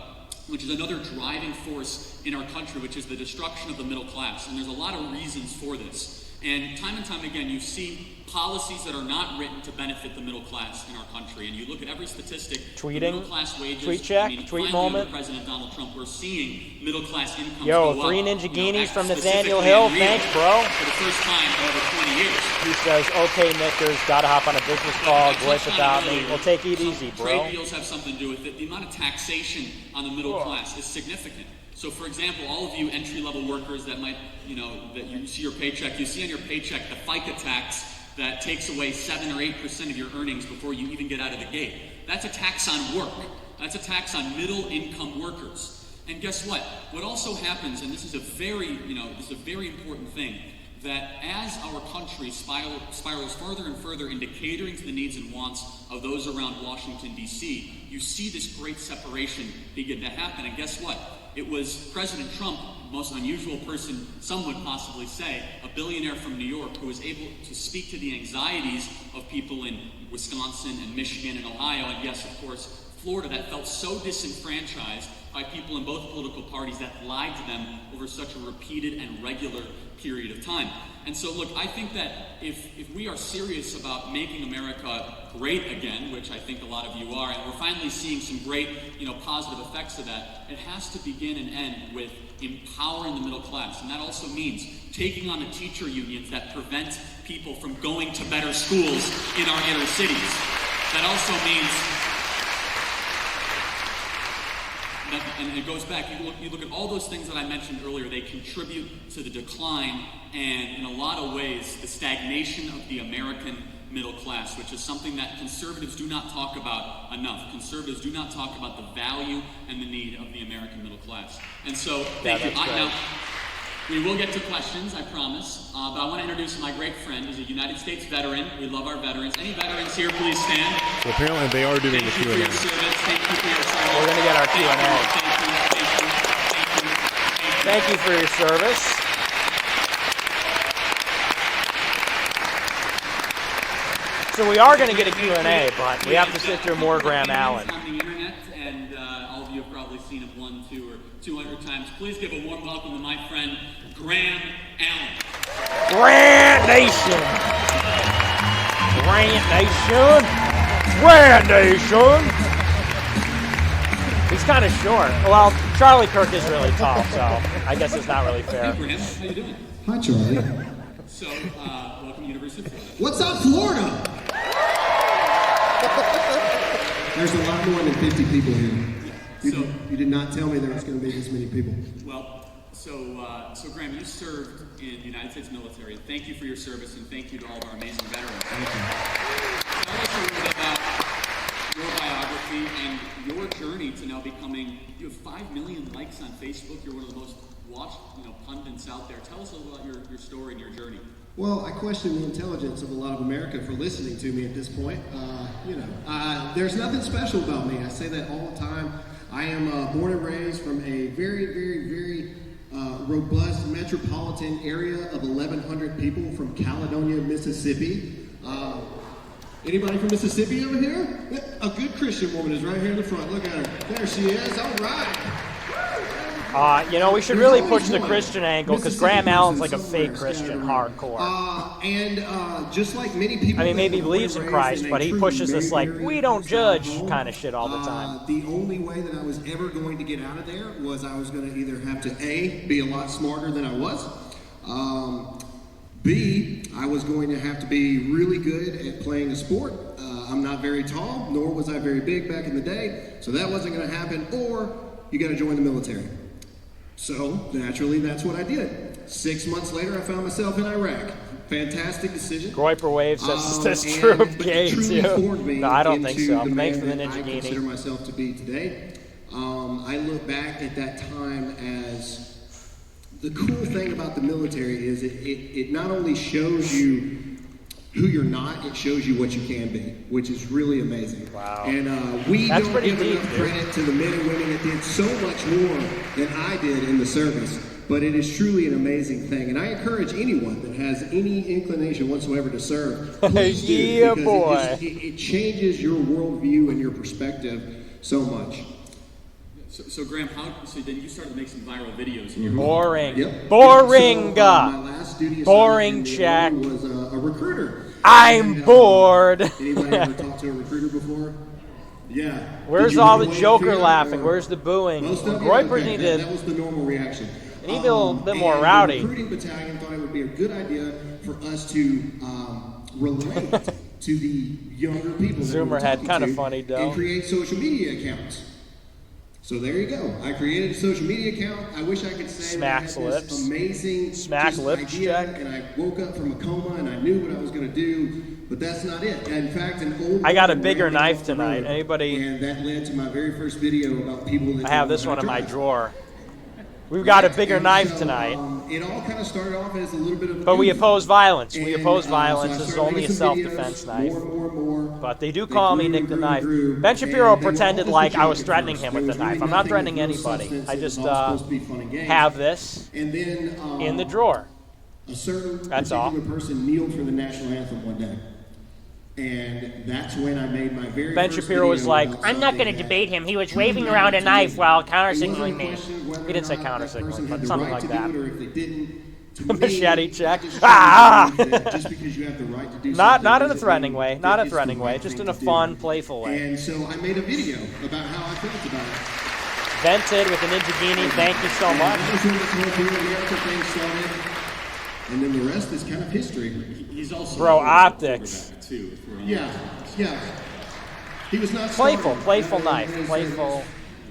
which is another driving force in our country, which is the destruction of the middle class. And there's a lot of reasons for this. And time again, you see policies that are not written to benefit the middle class in our country. And you look at every statistic, middle class wages, tweet check, tweet moment. Under President Donald Trump, we're seeing middle class incomes go up. 3 Ninja Guineas from Nathaniel Hill. Thanks, bro. For the first time in over 20 years. He says, okay, Knickers, gotta hop on a business call, glitch without me. We'll take it easy, bro. Trade deals have something to do with it. The amount of taxation on the middle class is significant. So, for example, all of you entry-level workers that might, that you see your paycheck, you see on your paycheck the FICA tax that takes away 7 or 8% of your earnings before you even get out of the gate. That's a tax on work. That's a tax on middle-income workers. And guess what? What also happens, and this is a very important thing, that as our country spirals further and further into catering to the needs and wants of those around Washington, D.C., you see this great separation begin to happen. And guess what? It was President Trump, the most unusual person, some would possibly say, a billionaire from New York, who was able to speak to the anxieties of people in Wisconsin and Michigan and Ohio, and yes, of course, Florida, that felt so disenfranchised by people in both political parties that lied to them over such a repeated and regular period of time. And so, look, I think that if we are serious about making America great again, which I think a lot of you are, and we're finally seeing some great, positive effects of that, it has to begin and end with empowering the middle class. And that also means taking on the teacher unions that prevent people from going to better schools in our inner cities. That also means, and it goes back, you look at all those things that I mentioned earlier, they contribute to the decline and, in a lot of ways, the stagnation of the American middle class, which is something that conservatives do not talk about enough. Conservatives do not talk about the value and the need of the American middle class. And so, thank you. Now, we will get to questions, I promise, but I want to introduce my great friend. He's a United States veteran. We love our veterans. Any veterans here, please stand. So apparently they are doing the Q&A. Thank you for your service. Thank you for your service. We're going to get our Q&A. Thank you for your service. So we are going to get a Q&A, but we have to sit through more Graham Allen. On the internet, and all of you have probably seen him 1, 2, or 200 times. Please give a warm welcome to my friend, Graham Allen. Rant Nation! Rant Nation! Rant Nation! He's kind of short. Well, Charlie Kirk is really tall, so I guess it's not really fair. Hey, Graham, how you doing? Hi, Charlie. So, welcome to University of Florida. What's up, Florida? There's a lot more than 50 people here. You did not tell me there was going to be this many people. Well, so Graham, you served in the United States military. Thank you for your service, and thank you to all of our amazing veterans. Thank you. Tell us a little bit about your biography and your journey to now becoming, you have 5 million likes on Facebook. You're one of the most watch, pundits out there. Tell us a little about your story and your journey. Well, I question the intelligence of a lot of America for listening to me at this point. There's nothing special about me. I say that all the time. I am born and raised from a very, very, very robust metropolitan area of 1,100 people from Caledonia, Mississippi. Anybody from Mississippi over here? A good Christian woman is right here in the front. Look at her. There she is. All right. We should really push the Christian angle because Graham Allen's like a fake Christian, hardcore. Just like many people, I mean, maybe he believes in Christ, but he pushes this like we don't judge kind of shit all the time. The only way that I was ever going to get out of there was I was going to either have to A, be a lot smarter than I was, B, I was going to have to be really good at playing a sport. I'm not very tall, nor was I very big back in the day, so that wasn't going to happen, or you got to join the military. So, naturally, that's what I did. 6 months later, I found myself in Iraq. Fantastic decision. Groiper Wave says this true of gay, too. No, I don't think so. Thanks for the Ninja I consider myself to be today. I look back at that time as the cool thing about the military is it not only shows you who you're not, it shows you what you can be, which is really amazing. Wow. And we That's don't give deep, enough credit to the men and women that did so much more than I did in the service, but it is truly an amazing thing. And I encourage anyone that has any inclination whatsoever to serve, please do, Yeah, because boy. it changes your worldview and your perspective so much. So Graham, so then you started to make some viral videos. In your Boring. Yep. Boring. So, my last duty Boring assignment check. was a recruiter. I'm bored. Anybody ever talked to a recruiter before? Yeah. Where's all the Joker laughing? Where's the booing? Most of you? Groiper Okay, needed. that was the normal reaction. They need a little bit more and rowdy. The recruiting battalion thought it would be a good idea for us to relate to the younger people. that we were Zoomer had talking kinda to funny, though. And create social media accounts. So there you go. I created a social media account. I wish I could say Smacks that I had lips. this amazing Smack just lips idea, check. and I woke up from a coma and I knew what I was going to do, but that's not it. In fact, an old I got a woman bigger ran me knife off the tonight. road, Anybody- And that led to my very first video about people that I have don't this know one how in to my drive. drawer. We've got a bigger And knife so, tonight. It all kind of started off as a little bit of. But we goof. oppose violence. We And, oppose so violence. I This is started only a making some self-defense videos, knife. More. But they do They call me grew, Nick the grew, Knife. grew, Ben Shapiro and they were pretended all like just a I was joke at threatening first. him There with was the knife. really I'm not nothing threatening with real anybody. substance. I It just was all supposed to be fun and games. have this And then in the drawer. a certain That's all. particular person kneeled for the national anthem one day. And that's when I made my very Ben first Shapiro was video like, about I'm not something going to that debate him. He was truly waving around a mattered to knife me. while It counter-signaling wasn't a me. question whether He didn't or say not that counter-signaling, person but had the something right like to that. do it, or if they didn't. To Machete me, check. I just Ah! believe that just because you have the right to do Not something in a doesn't threatening mean way. that Not a it's the threatening way. right Just thing in a to do. fun, playful way. And so I made a video about how I felt about it. Vented with a Ninja Genie. Thank you so And much. that was when this whole Blue America thing started. And then the rest is kind of history. He's also Bro, a optics. quarterback, too. If we're on Yeah. He was not Playful starting. knife. That is Playful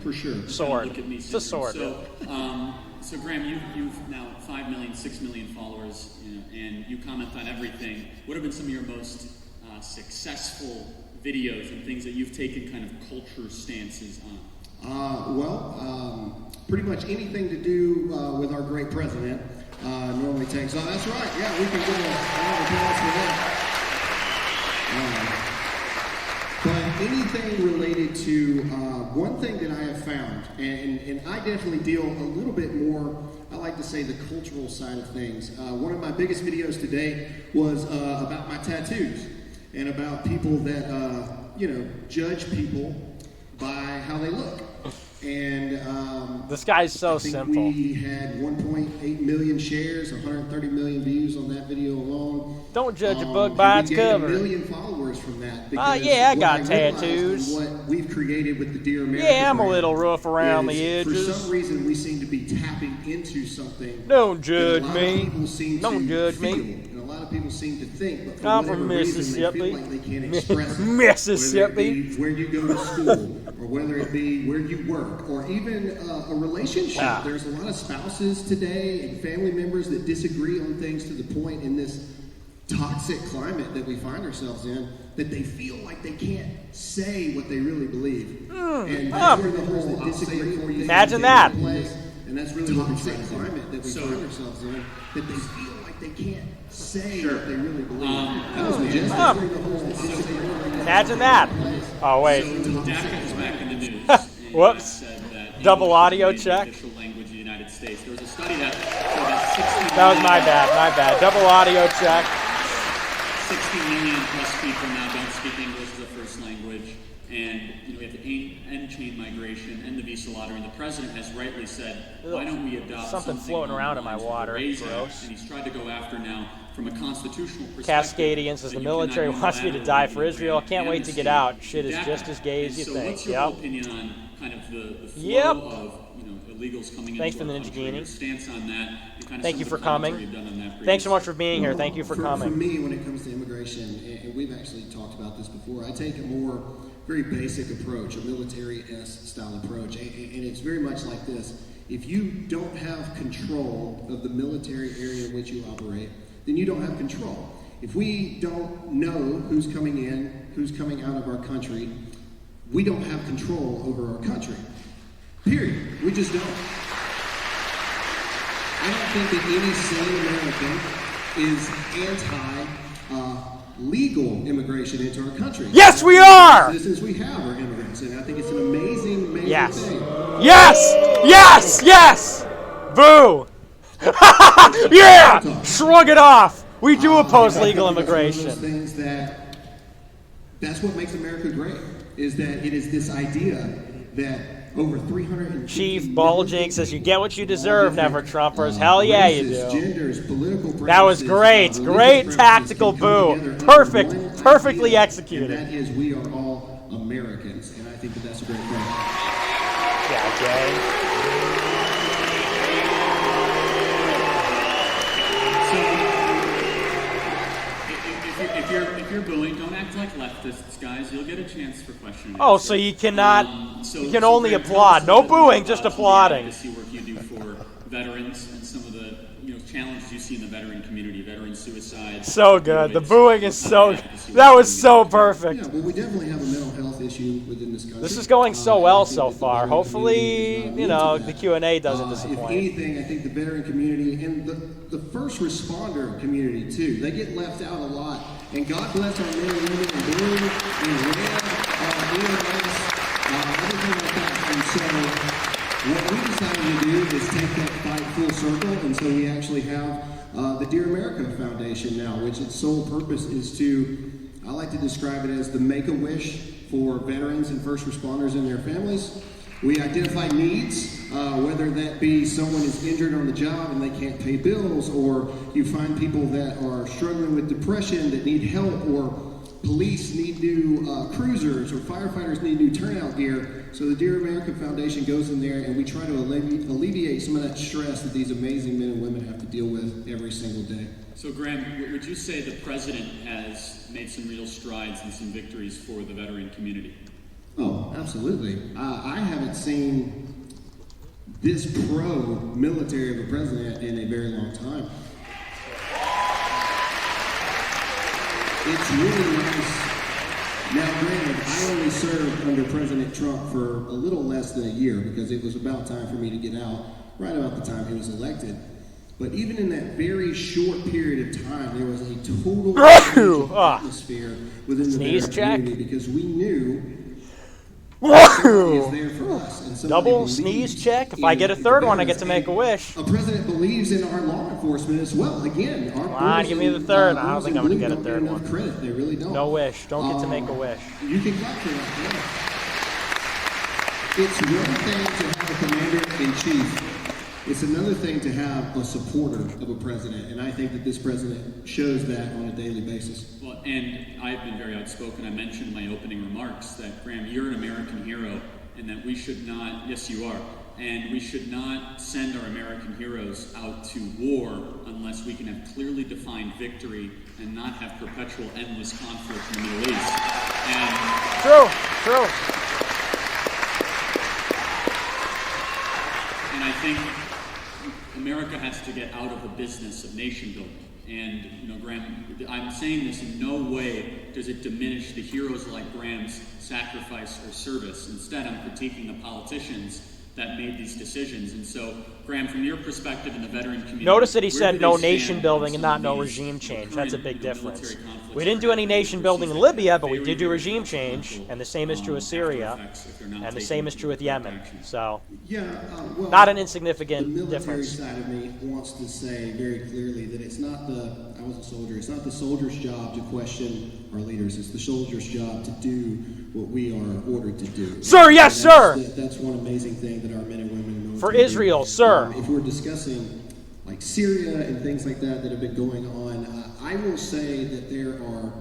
for sure. sword. Look at me It's a sword. So Graham, you've now 5 million, 6 million followers, and you comment on everything. What have been some of your most successful videos and things that you've taken kind of culture stances on? Pretty much anything to do with our great president normally takes off. That's right. Yeah, we can give a round of applause for that. But anything related to one thing that I have found, and I definitely deal a little bit more, I like to say the cultural side of things. One of my biggest videos today was about my tattoos and about people that, judge people by how they look. And This guy's so I think simple. we had 1.8 million shares, 130 million views on that video alone. Don't judge a book by and its we gained cover. 1 million followers from that. Oh, because yeah, I what got realized tattoos. and what we've created with the Dear America Yeah, I'm a brand little rough around the is, edges. For some reason, we seem to be tapping into something. Don't that judge a lot me. Of people seem Don't to judge feel, me. And a lot of people seem to think, but for I'm whatever from reason, Mississippi. they feel like they can't express it. Mississippi. Whether it be where you go to school, or whether it be where you work, or even a relationship. Ah. There's a lot of spouses today and family members that disagree on things to the point in this toxic climate that we find ourselves in that they feel like they can't say what they really believe. And that's where the whole disagree for you. Imagine that. and that's really what toxic climate that we find ourselves in, that they feel like they can't say what they really believe. That was majestic. Imagine that. Oh, wait. DACA is back in the news. Whoops. Said that Double English audio is the check. official language of the United States. There was a study that showed that 60 That was my bad. Double audio check. 60 million plus people now don't speak English as a first language, and we have to end chain migration, end the visa lottery. And the president has rightly said, why don't we adopt Something floating around in my water. Gross. Gross. And he's tried to go after now from a constitutional perspective. Cascadian says the military wants me to die for Israel. Can't wait to get out. Shit is just as gay as you think. What's your opinion on kind of the flow Yep. of illegals coming Thanks into for the our Ninja country, Genie. your stance on that, and kind of Thank some you of for the commentary coming. you've done on that Thanks so much for being here. Thank you for coming. For me, when it comes to immigration, and we've actually talked about this before, I take a more very basic approach, a military-esque style approach, and it's very much like this. If you don't have control of the military area in which you operate, then you don't have control. If we don't know who's coming in, who's coming out of our country, we don't have control over our country. Period. We just don't. I don't think that any sane American is anti-legal immigration into our country. Yes, we are! Citizens we have are immigrants, and I think it's an amazing thing. Yes! Boo! Yeah! Shrug it off! We do oppose legal immigration. Things that's what makes America great, is that it is this idea that over 300 Chief Bulging says you get what you deserve, Never Trumpers. Hell yeah, you do. Genders, political That was great. Great tactical boo. Perfect. Perfectly executed. And that is, we are all Americans, and I think that that's a great thing. Yeah, gay. If you're booing, don't act like leftists, guys. You'll get a chance for questioning. Oh, so you cannot, you can only applaud. No booing, just applauding. To see work you do for veterans and some of the challenges you see in the veteran community, veteran suicide. So good. The booing is so good. That was so perfect. Yeah, well, we definitely have a mental health issue within this country. This is going so well so far. Hopefully, the Q&A doesn't If disappoint. anything, I think the veteran community and the first responder community, too, they get left out a lot. And God bless our men and women in blue, in red, EMS, everything like that. And so what we decided to do is take that fight full circle, and so we actually have the Dear America Foundation now, which its sole purpose is to, I like to describe it as the Make-A-Wish for veterans and first responders and their families. We identify needs, whether that be someone is injured on the job and they can't pay bills, or you find people that are struggling with depression that need help, or police need new cruisers, or firefighters need new turnout gear. So the Dear America Foundation goes in there and we try to alleviate some of that stress that these amazing men and women have to deal with every single day. So Graham, would you say the president has made some real strides and some victories for the veteran community? Oh, absolutely. I haven't seen this pro-military of a president in a very long time. It's really nice. Now, granted, I only served under President Trump for a little less than a year because it was about time for me to get out, right about the time he was elected. But even in that very short period of time, there was a total atmosphere within the veteran community because we knew is there for us. And double sneeze check. If I get a third one, I get to make a wish. A president believes in our law enforcement as well. Again, our come on, give me the third. I don't think I'm going to get a third one. Credit. They really don't. No wish. Don't get to make a wish. You can clap for that. Yeah. It's one thing to have a commander-in-chief. It's another thing to have a supporter of a president, and I think that this president shows that on a daily basis. Well, and I've been very outspoken. I mentioned in my opening remarks that, Graham, you're an American hero, and that we should not, yes you are, and we should not send our American heroes out to war unless we can have clearly defined victory and not have perpetual, endless conflict in the Middle East. And True. And I think America has to get out of the business of nation building. And, Graham, I'm saying this in no way does it diminish the heroes like Graham's sacrifice or service. Instead, I'm critiquing the politicians that made these decisions. And so, Graham, from your perspective in the veteran community, Notice that he where said do no they nation stand building on and some not of no these, regime change. That's a big difference. military conflicts We didn't do any nation building in Libya, but we did do regime change, and the same is true with Syria, and the same is true with Yemen. So, Well, not an the insignificant military difference. side of me wants to say very clearly that it's not I was a soldier, it's not the soldier's job to question our leaders, it's the soldier's job to do what we are ordered to do. Sir, yes, sir! That's one amazing thing that our men and women in the military For do. Israel, sir. If we're discussing like Syria and things like that have been going on, I will say that there are,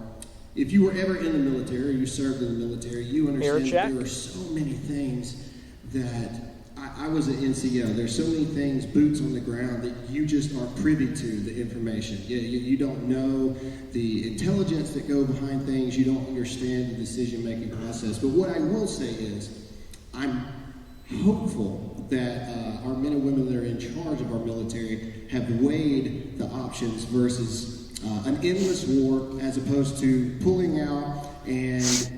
if you were ever in the military, or you served in the military, you understand that there are so many things that I was an NCO. There's so many things, boots on the ground, that you just aren't privy to the information. You don't know the intelligence that go behind things. You don't understand the decision-making process. But what I will say is, I'm hopeful that our men and women that are in charge of our military have weighed the options versus an endless war, as opposed to pulling out and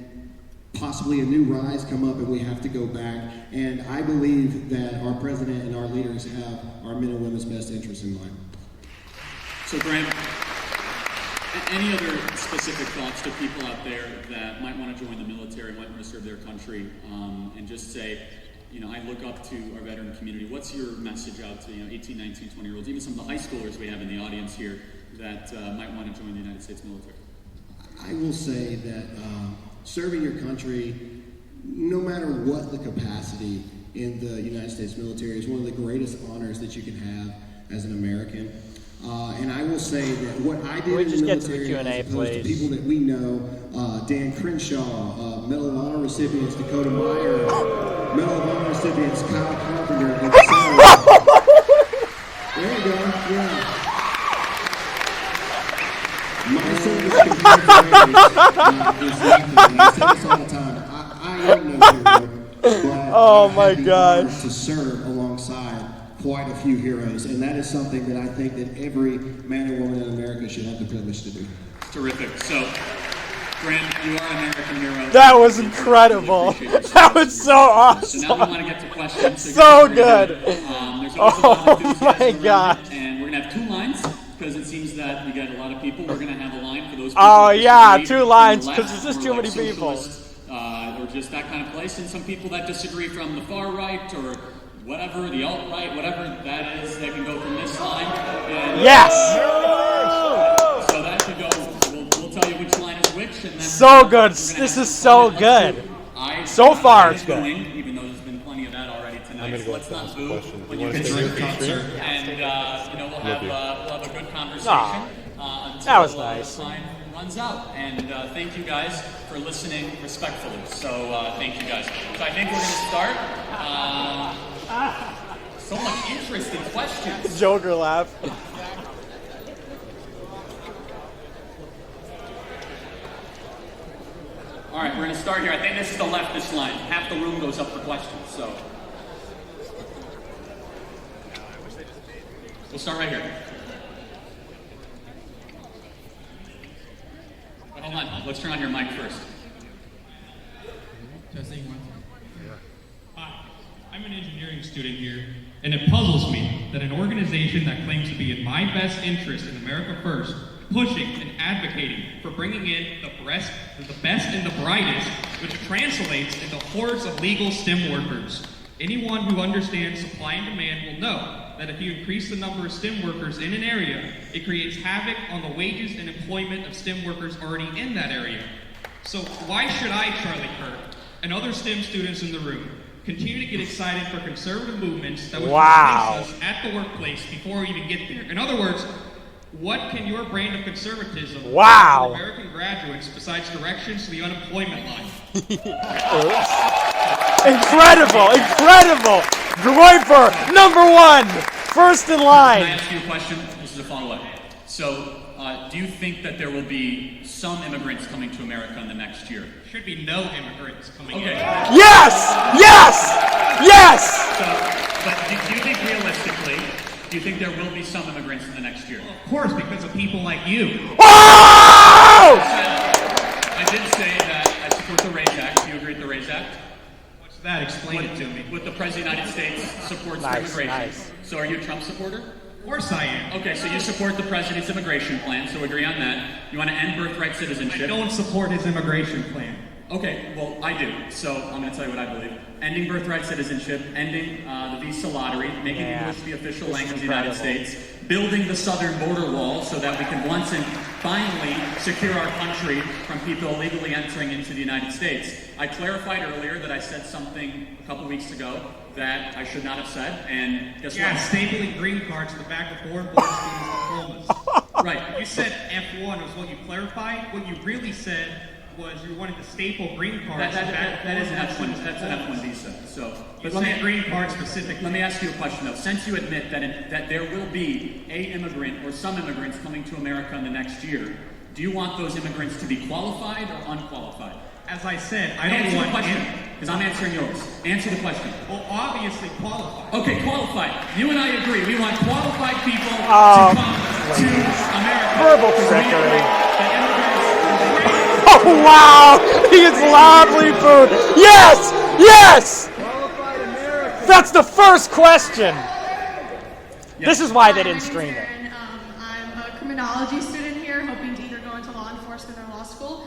possibly a new rise come up and we have to go back. And I believe that our president and our leaders have our men and women's best interests in mind. So, Graham, any other specific thoughts to people out there that might want to join the military, might want to serve their country, and just say, I look up to our veteran community. What's your message out to 18, 19, 20-year-olds, even some of the high schoolers we have in the audience here that might want to join the United States military? I will say that serving your country, no matter what the capacity in the United States military, is one of the greatest honors that you can have as an American. And I will say that what I did in the military, as opposed to people that we know, Dan Crenshaw, Medal of Honor recipients Dakota Meyer, Medal of Honor recipients Kyle Carpenter, and there you go, yeah. My service compared to theirs is nothing. I say this all the time. I am no hero, but Oh I my had the gosh. honor to serve alongside quite a few heroes, and that is something that I think that every man and woman in America should have the privilege to do. Terrific. So, Graham, you are an American hero. That was incredible. That was so awesome. So now we want to get to questions. So good. There's always a lot of enthusiasm my around God. it, and we're going to have 2 lines, because it seems that we get a lot of people. We're going to have a line for those people Oh, that yeah, disagree 2 from lines, the 'cause left, there's just or too like many people. socialists, or just that kind of place, and some people that disagree from the far right, or whatever, the alt-right, whatever that is, they can go from this line. And Yes! So that could go, we'll tell you which line is which. And then So good. we're gonna This have is some so fun. good. I- So far, it's I'm good. booing, even though there's been plenty of that already tonight. I'm gonna So go let's up to not ask a boo. question. When You you wanna can stay drink here? concert, and we'll have a good conversation until that was nice. time runs out. And thank you guys for listening respectfully. So thank you guys. So I think we're going to start. So much interest in questions. Joker laugh. All right, we're going to start here. I think this is the leftist line. Half the room goes up for questions, so. We'll start right here. Hold on, let's turn on your mic first. Hi, I'm an engineering student here, and it puzzles me that an organization that claims to be in my best interest in America First, pushing and advocating for bringing in the best and the brightest, which translates into hordes of legal STEM workers. Anyone who understands supply and demand will know that if you increase the number of STEM workers in an area, it creates havoc on the wages and employment of STEM workers already in that area. So why should I, Charlie Kirk, and other STEM students in the room, continue to get excited for conservative movements that would replace us at the workplace before we even get there? In other words, what can your brand of conservatism do for American graduates besides directions to the unemployment line? Incredible, incredible. Groiper, #1, first in line. Can I ask you a question? This is a follow-up. So, do you think that there will be some immigrants coming to America in the next year? Should be no immigrants coming in. Yes! Yes! Yes! So, but do you think realistically, do you think there will be some immigrants in the next year? Of course, because of people like you. Oh! I did say that I support the RAISE Act. Do you agree with the RAISE Act? What's that? Explain it to me. What the President of the United States supports for immigration. Nice. So are you a Trump supporter? Of course I am. Okay, so you support the President's immigration plan, so agree on that. You want to end birthright citizenship. I don't support his immigration plan. Okay, well, I do. So I'm going to tell you what I believe. Ending birthright citizenship, ending the visa lottery, making English the official language of the United States, building the southern border wall so that we can once and finally secure our country from people illegally entering into the United States. I clarified earlier that I said something a couple weeks ago that I should not have said, and guess what? Stapling green cards to the back of foreign border students' diplomas. Right. You said F1 was what you clarified. What you really said was you wanted to staple green cards to the back of that is foreign an F1. That's an F1 visa. So, but let me green card specific. Let me ask you a question though. Since you admit that there will be a immigrant or some immigrants coming to America in the next year, do you want those immigrants to be qualified or unqualified? As I said, I don't Answer want the question, because I'm answering yours. Answer the question. Well, obviously qualified. Okay, qualified. You and I agree. We want qualified people to come to America. Verbal So we trickery. agree that immigrants- Oh, wow! He is loudly booed. Yes! Yes! That's the first question. This is why they didn't stream it. I'm a criminology student here, hoping to either go into law enforcement or law school.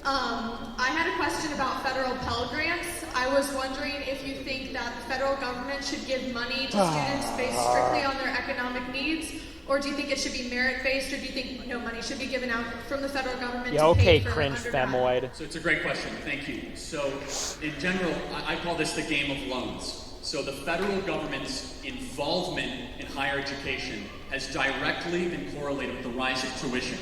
I had a question about federal Pell Grants. I was wondering if you think that the federal government should give money to students based strictly on their economic needs, or do you think it should be merit-based, or do you think no money should be given out from the federal government to pay for cringe undergrad? femoid. So it's a great question. Thank you. So in general, I call this the game of loans. So the federal government's involvement in higher education has directly been correlated with the rise of tuition.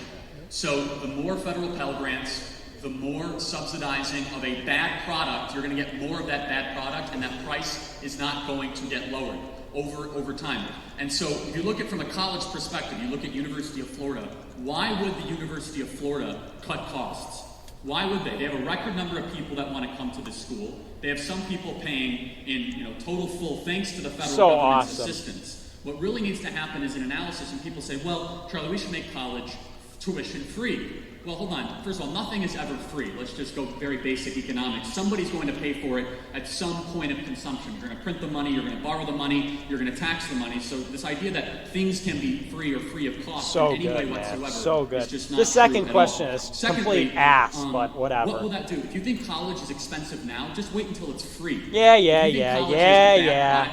So the more federal Pell Grants, the more subsidizing of a bad product, you're going to get more of that bad product, and that price is not going to get lowered over time. And so if you look at from a college perspective, you look at University of Florida, why would the University of Florida cut costs? Why would they? They have a record number of people that want to come to this school. They have some people paying in total full thanks to the federal government's assistance. What really needs to happen is an analysis, and people say, well, Charlie, we should make college tuition free. Well, hold on. First of all, nothing is ever free. Let's just go very basic economics. Somebody's going to pay for it at some point of consumption. You're going to print the money, you're going to borrow the money, you're going to tax the money. So this idea that things can be free or free of cost in any way whatsoever is just not The second true question at all. is complete ass, but whatever. What will that do? If you think college is expensive now, just wait until it's free. Yeah.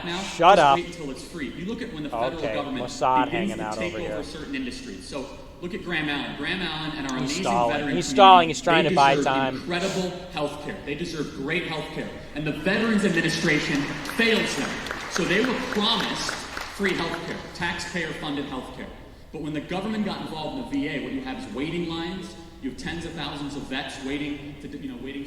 Now, Shut up. Wait until it's free. You look at when the federal government Mossad begins hanging to out take over over here. certain industries. So look at Graham Allen. Graham Allen and our amazing veteran He's stalling. He's community, trying to buy they deserve time. incredible health care. They deserve great health care. And the Veterans Administration fails them. So they were promised free health care, taxpayer-funded health care. But when the government got involved in the VA, what you have is waiting lines. You have tens of thousands of vets waiting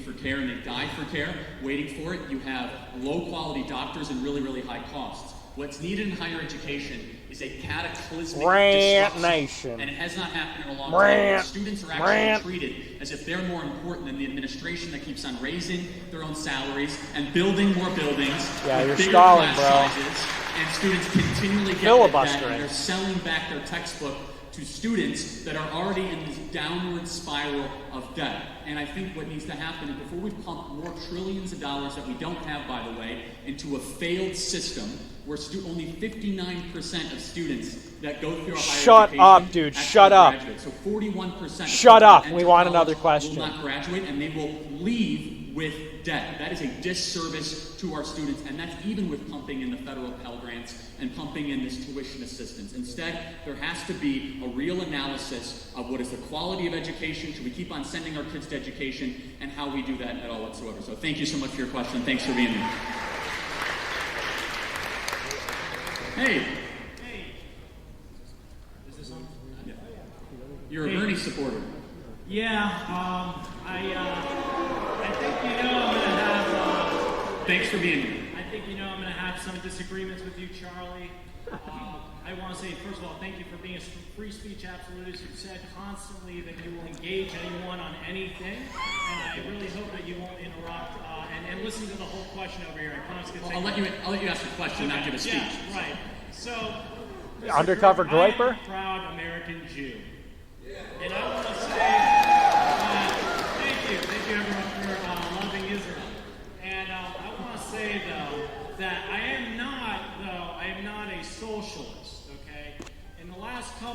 for care, and they die for care, waiting for it. You have low-quality doctors and really, really high costs. What's needed in higher education is a cataclysmic disruption, and it has not happened in a long time. Students are actually treated as if they're more important than the administration that keeps on raising their own salaries and building more buildings with bigger class sizes, and students continually get that, and they're selling back their textbook to students that are already in this downward spiral of debt. And I think what needs to happen is before we pump more trillions of dollars that we don't have, by the way, into a failed system where only 59% of students that go through a higher education up, dude. Shut up. graduate. So 41% Shut up. We want another question. will not graduate, and they will leave with debt. That is a disservice to our students, and that's even with pumping in the federal Pell Grants and pumping in this tuition assistance. Instead, there has to be a real analysis of what is the quality of education, should we keep on sending our kids to education, and how we do that at all whatsoever. So thank you so much for your question. Thanks for being here. Hey. Is this on? Yeah. You're a Bernie supporter. Yeah, I think I'm going to have... Thanks for being here. I think I'm going to have some disagreements with you, Charlie. I want to say, first of all, thank you for being a free speech absolutist who said constantly that you will engage anyone on anything, and I really hope that you won't interrupt and listen to the whole question over here. I promise to take I'll let you ask a question, not give a speech. Yeah, right. So, Undercover Groiper? I'm a proud American Jew. And I want to say thank you everyone for loving Israel. And I want to say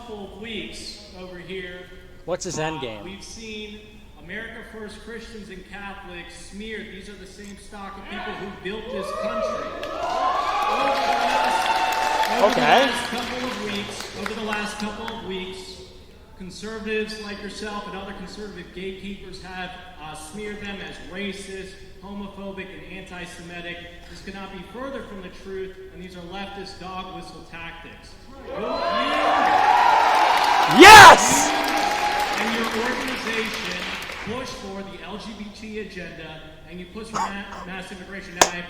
couple of weeks over here, What's his end game? we've seen America First Christians and Catholics smeared. These are the same stock of people who built this country. Over the last couple of weeks, conservatives like yourself and other conservative gatekeepers have smeared them as racist, homophobic, and anti-Semitic. This cannot be further from the truth, and these are leftist dog whistle tactics. Yes! And your organization push for the LGBT agenda, and you push for mass immigration. Now, I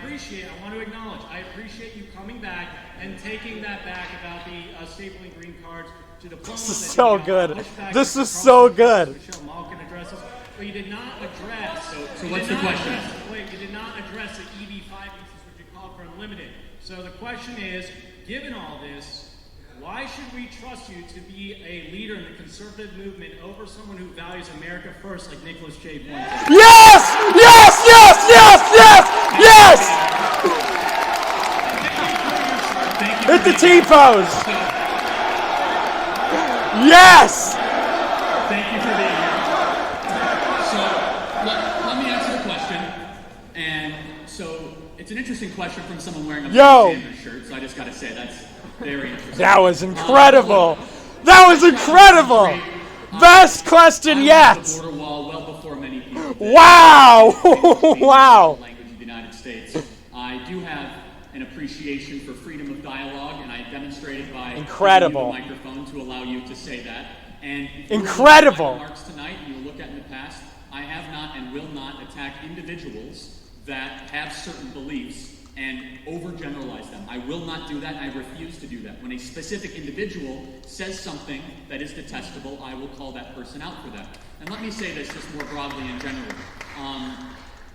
want to acknowledge, I appreciate you coming back and taking that back about the stapling green cards to diplomas. This is so good. This is so good. Michelle Malkin addresses, but you did not address. So what's the question? You did not address the EB5 visas, which you called for unlimited. So the question is, given all this, why should we trust you to be a leader in the conservative movement over someone who values America first, like Nicholas J. pointed out? Yes! Yes! Yes! Yes! Yes! Yes! Hit the T-pose! Yes! Thank you for being here. So, let me answer the question. And so, it's an interesting question from someone wearing a Sanders shirt, so I just got to say that's very interesting. That was incredible. That was incredible. Best question yet. The border wall well before many people did. Wow. Wow. Language of the United States. I do have an appreciation for freedom of dialogue, and I demonstrated by incredible using the microphone to allow you to say that. And incredible. Remarks tonight, you look at in the past, I have not and will not attack individuals that have certain beliefs and overgeneralize them. I will not do that, and I refuse to do that. When a specific individual says something that is detestable, I will call that person out for that. And let me say this just more broadly in general.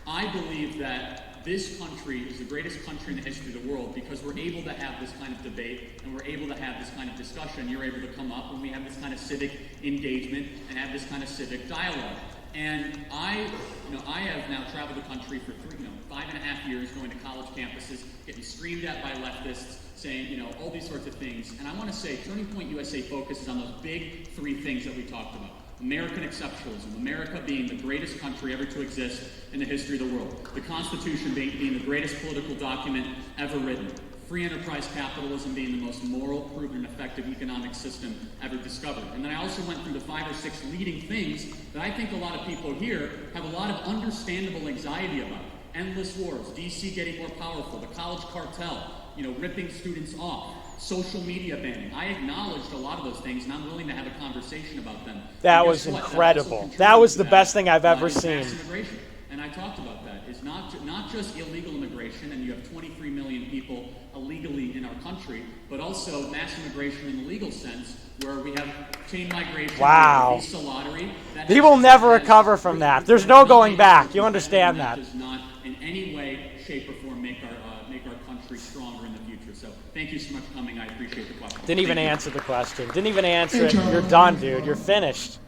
I believe that this country is the greatest country in the history of the world because we're able to have this kind of debate and we're able to have this kind of discussion. You're able to come up and we have this kind of civic engagement and have this kind of civic dialogue. And I have now traveled the country for 5.5 years, going to college campuses, getting screamed at by leftists, saying, all these sorts of things. And I want to say, Turning Point USA focuses on those big three things that we talked about. American exceptionalism, America being the greatest country ever to exist in the history of the world. The Constitution being the greatest political document ever written. Free enterprise capitalism being the most moral, proven, and effective economic system ever discovered. And then I also went through the 5 or 6 leading things that I think a lot of people here have a lot of understandable anxiety about. Endless wars, DC getting more powerful, the college cartel, ripping students off, social media banning. I acknowledged a lot of those things, and I'm willing to have a conversation about them. That was incredible. That was the best thing I've ever seen. Mass immigration. And I talked about that. It's not just illegal immigration, and you have 23 million people illegally in our country, but also mass immigration in the legal sense, where we have chain migration, visa lottery. He will never recover from that. There's no going back. You understand that. Does not in any way, shape, or form make our country stronger in the future. So thank you so much for coming. I appreciate the question. Didn't even answer the question. Didn't even answer it. You're done, dude. You're finished.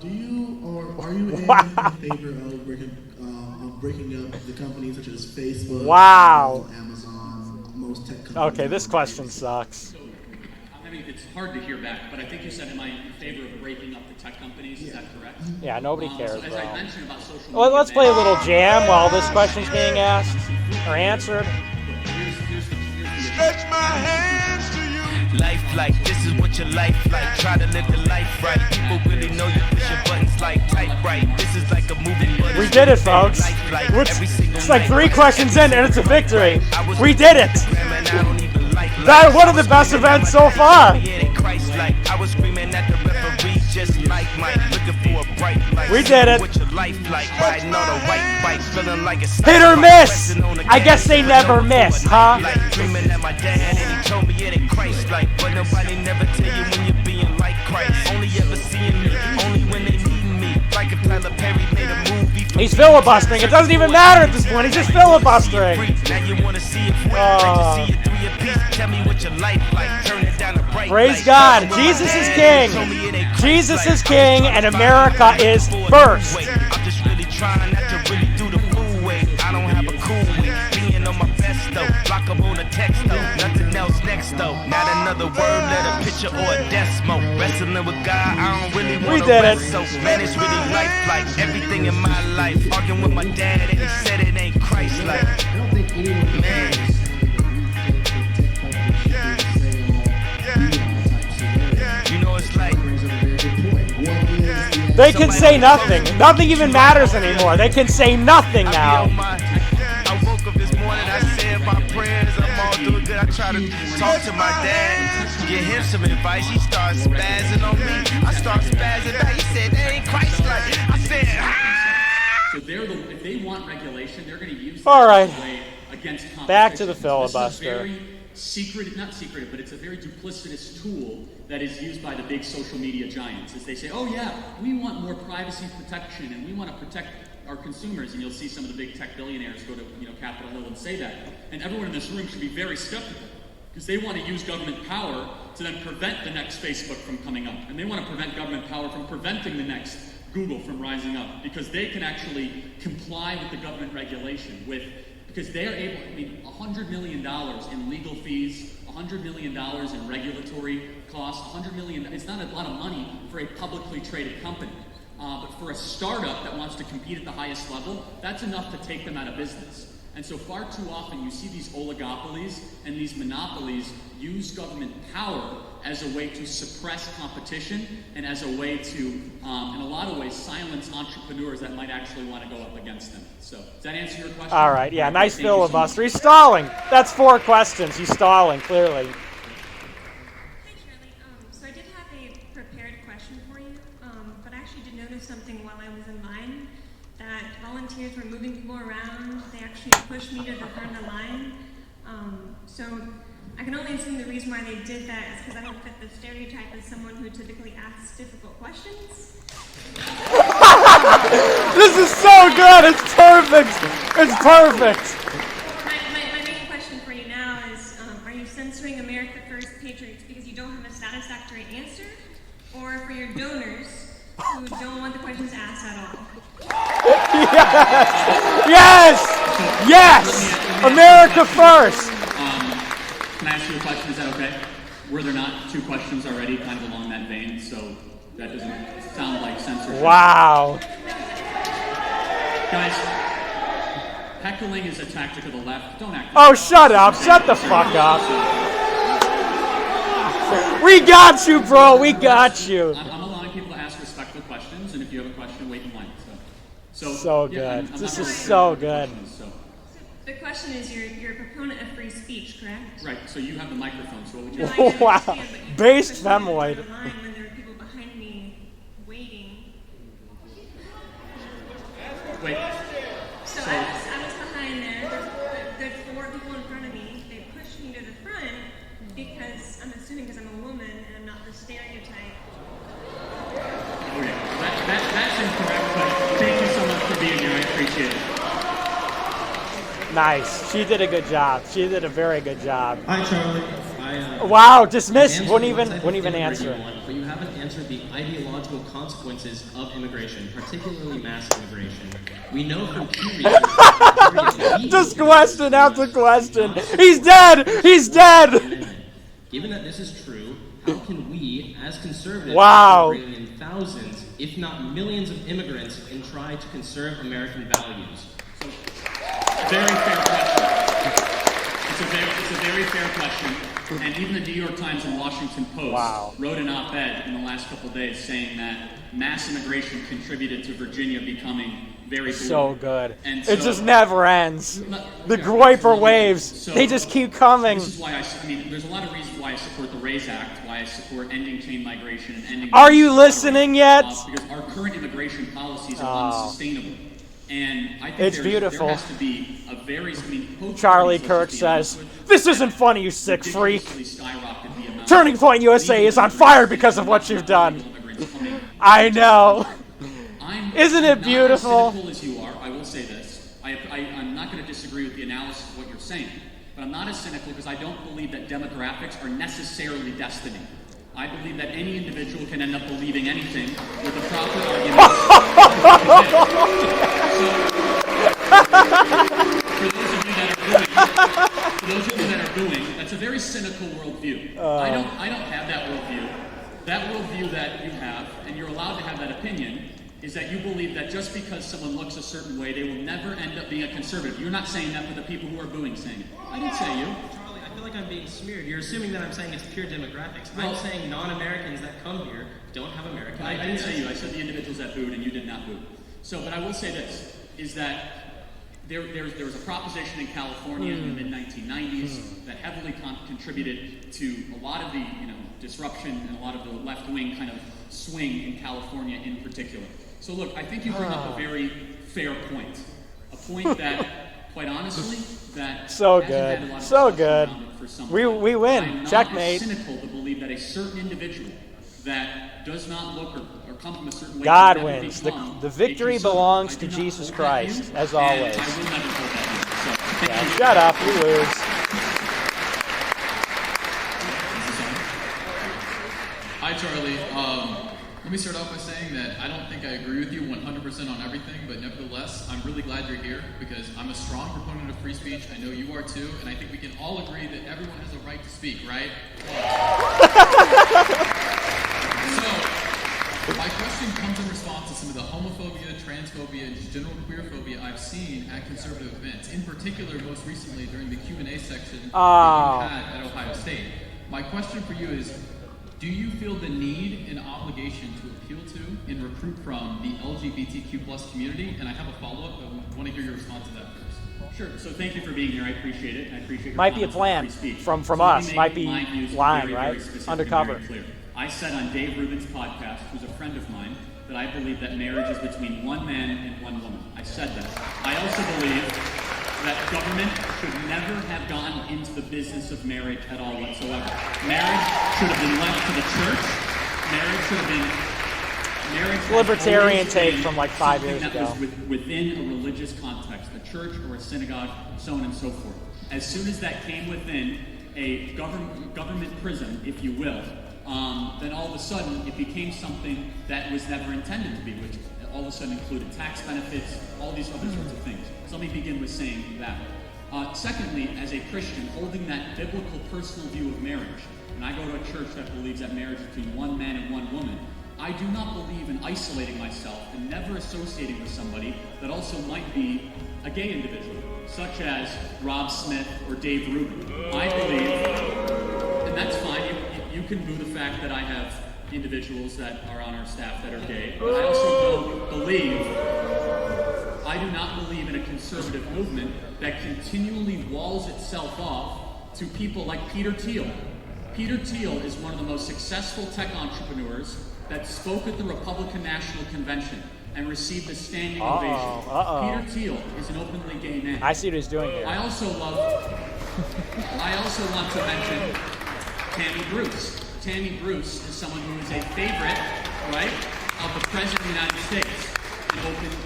Do you or are you in favor of breaking up the companies such as Facebook, Amazon, most tech companies? Okay, this question sucks. So, it's hard to hear back, but I think you said, am I in favor of breaking up the tech companies? Is that correct? Yeah, nobody cares, so as bro. I mentioned about social media, Well, let's play a little jam while this question's being asked or answered. Stretch my hands to you. Life like, this is what your life like. Try to live the life right. People really know you push your buttons like type right. This is like a movie. We did it, folks. It's like 3 questions in and it's a victory. We did it. That one of the best events so far. We did it. Hit or miss. I guess they never miss, huh? He's filibustering. It doesn't even matter at this point. He's just filibustering. Praise God. Jesus is king. Jesus is king, and America is first. I'm just really trying not to really do the fool way. I don't have a cool way. Being on my best though. Lock up on the text though. Nothing something else next though. Not another word, letter, picture, or a decimal. Wrestling with God, I don't really want to wrestle. Man, it's really lifelike. Everything in my life. Arguing with my dad, and he said it ain't Christ-like. Man. You know, it's like they can say nothing. Nothing even matters anymore. They can say nothing now. I woke up this morning, I said my prayers, I'm all doing good. I try to talk to my dad, get him some advice. He starts spazzing on me. I start spazzing back. He said, that ain't Christ-like. I said, So if they want regulation, they're going to use that all right. way against competition. Back to the filibuster. This is a very secret, not secretive, but it's a very duplicitous tool that is used by the big social media giants. As they say, oh yeah, we want more privacy protection and we want to protect our consumers. And you'll see some of the big tech billionaires go to Capitol Hill and say that. And everyone in this room should be very skeptical because they want to use government power to then prevent the next Facebook from coming up. And they want to prevent government power from preventing the next Google from rising up because they can actually comply with the government regulation because they are able, $100 million in legal fees, $100 million in regulatory costs, $100 million, it's not a lot of money for a publicly traded company. But for a startup that wants to compete at the highest level, that's enough to take them out of business. And so far too often you see these oligopolies and these monopolies use government power as a way to suppress competition and as a way to, in a lot of ways, silence entrepreneurs that might actually want to go up against them. So, does that answer your question? All right, yeah, nice filibuster. He's stalling. That's 4 questions. He's stalling, clearly. So I did have a prepared question for you, but I actually did notice something while I was in line, that volunteers were moving people around. They actually pushed me to the front of the line. So I can only assume the reason why they did that is because I don't fit the stereotype as someone who typically asks difficult questions. This is so good. It's perfect. It's perfect. My main question for you now is, are you censoring America First Patriots because you don't have a satisfactory answer? Or for your donors who don't want the questions asked at all? Yes! Yes! America First! Can I ask you a question? Is that okay? Were there not 2 questions already kind of along that vein? So that doesn't sound like censorship. Wow. Guys, heckling is a tactic of the left. Don't act. Oh, shut up. Shut the fuck up. We got you, bro. We got you. I'm allowing people to ask respectful questions, and if you have a question, wait in line. So good. This is so good. The question is, you're a proponent of free speech, correct? Right, so you have the microphone, so what would you like? Wow. Based femoid. When there are people behind me waiting. Wait. So I was behind there. There's 4 people in front of me. They pushed me to the front because I'm assuming because I'm a woman and I'm not the stereotype. Okay, that's incorrect, but thank you so much for being here. I appreciate it. Nice. She did a good job. She did a very good job. Hi, Charlie. Wow, dismissed. Wouldn't even answer. But you haven't answered the ideological consequences of immigration, particularly mass immigration. We know from Pew Research. Just question after question. He's dead. He's dead. Given that this is true, how can we, as conservatives, bring in thousands, if not millions, of immigrants and try to conserve American values? Very fair question. It's a very fair question. And even the New York Times and Washington Post wrote an op-ed in the last couple of days saying that mass immigration contributed to Virginia becoming very blue. So good. And it just never ends. The Groiper waves, they just keep coming. This is why there's a lot of reasons why I support the RAISE Act, why I support ending chain migration and ending... Are you listening yet? Because our current immigration policies are unsustainable. And I think it's beautiful. There has to be a very... Charlie Kirk says, "This isn't funny, you sick freak. Turning Point USA is on fire because of what you've done." I know. Isn't it beautiful? As cynical as you are, I will say this. I'm not going to disagree with the analysis of what you're saying, but I'm not as cynical because I don't believe that demographics are necessarily destiny. I believe that any individual can end up believing anything with a proper argument. For those of you that are doing it, For those of you that are booing, that's a very cynical worldview. I don't have that worldview. That worldview that you have, and you're allowed to have that opinion, is that you believe that just because someone looks a certain way, they will never end up being a conservative. You're not saying that, but the people who are booing saying it. I didn't say you. Charlie, I feel like I'm being smeared. You're assuming that I'm saying it's pure demographics. I'm saying non-Americans that come here don't have American I ideas. didn't say you. I said the individuals that booed, and you did not boo. So, but I will say this, is that there was a proposition in California in the mid-1990s that heavily contributed to a lot of the disruption and a lot of the left-wing kind of swing in California in particular. So look, I think you bring up a very fair point. A point that, quite honestly, that So hasn't good. had a lot of So discussion good. around it for some We time. win. I'm not Checkmate. as cynical to believe that a certain individual that does not look or come from a certain way God will never wins. become The a victory conservative. belongs I to do not Jesus hold that Christ, view, as and always. I will never hold that view. So, thank Yeah, you. shut up, you lose. Hi, Charlie. Let me start off by saying that I don't think I agree with you 100% on everything, but nevertheless, I'm really glad you're here because I'm a strong proponent of free speech. I know you are too, and I think we can all agree that everyone has a right to speak, right? So, my question comes in response to some of the homophobia, transphobia, and just general queerphobia I've seen at conservative events. In particular, most recently during the Q&A section that you had at Ohio State. My question for you is, do you feel the need and obligation to appeal to and recruit from the LGBTQ plus community? And I have a follow-up, but I want to hear your response to that first. Sure. So thank you for being here. I appreciate it. I appreciate your Might be a comments on plan free speech. from So let me us. make Might be my views lying, very, right? very specific Undercover. and very clear. I said on Dave Rubin's podcast, who's a friend of mine, that I believe that marriage is between one man and one woman. I said that. I also believe that government should never have gone into the business of marriage at all whatsoever. Marriage should have been left to the church. Marriage should have been has Libertarian always take been from like 5 something years that ago. was within a religious context, a church or a synagogue, so on and so forth. As soon as that came within a government prism, if you will, then all of a sudden it became something that was never intended to be, which all of a sudden included tax benefits, all these other sorts of things. So let me begin with saying that. Secondly, as a Christian, holding that biblical personal view of marriage, and I go to a church that believes that marriage is between one man and one woman, I do not believe in isolating myself and never associating with somebody that also might be a gay individual, such as Rob Smith or Dave Rubin. I believe, and that's fine, you can boo the fact that I have individuals that are on our staff that are gay, but I also I do not believe in a conservative movement that continually walls itself off to people like Peter Thiel. Peter Thiel is one of the most successful tech entrepreneurs that spoke at the Republican National Convention and received a standing ovation. Peter Thiel is an openly gay man. I see what he's doing here. I also want to mention Tammy Bruce. Tammy Bruce is someone who is a favorite, right, of the President of the United States,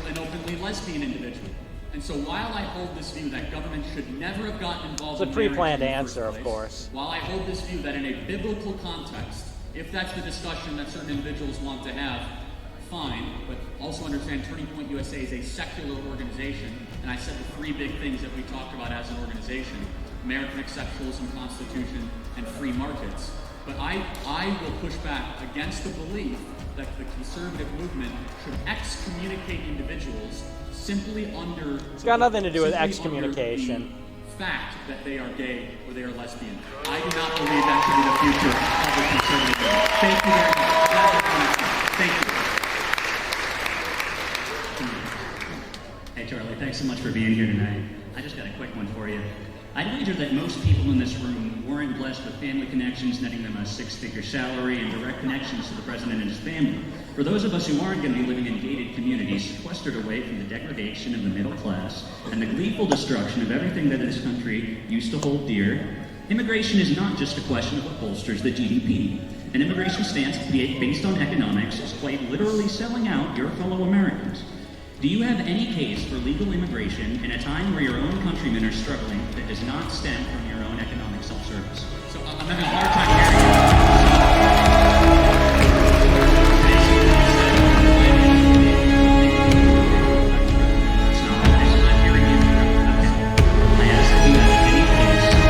an openly lesbian individual. And so while I hold this view that government should never have gotten involved in It's a pre-planned marriage in the answer, first of place, course. while I hold this view that in a biblical context, if that's the discussion that certain individuals want to have, fine, but also understand Turning Point USA is a secular organization, and I said the three big things that we talked about as an organization: American exceptionalism, Constitution, and free markets. But I will push back against the belief that the conservative movement should excommunicate individuals simply under... It's got nothing to do with excommunication. The fact that they are gay or they are lesbian. I do not believe that to be the future of the conservative movement. Thank you very much. Thank you. Hey Charlie, thanks so much for being here tonight. I just got a quick one for you. I'd wager that most people in this room weren't blessed with family connections netting them a six-figure salary and direct connections to the president and his family. For those of us who aren't going to be living in gated communities, sequestered away from the degradation of the middle class and the gleeful destruction of everything that this country used to hold dear, immigration is not just a question of what bolsters the GDP. An immigration stance based on economics is quite literally selling out your fellow Americans. Do you have any case for legal immigration in a time where your own countrymen are struggling that does not stem from your own economic self-service? So I'm having a hard time hearing I asked if you have any case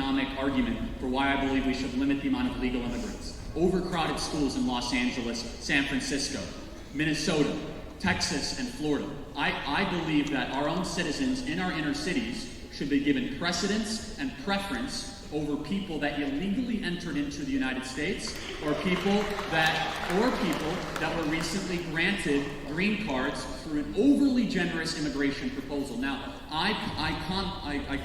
economic argument for why I believe we should limit the amount of legal immigrants. Overcrowded schools in Los Angeles, San Francisco, Minnesota, Texas, and Florida. I believe that our own citizens in our inner cities should be given precedence and preference over people that illegally entered into the United States, or people that were recently granted green cards through an overly generous immigration proposal. Now, I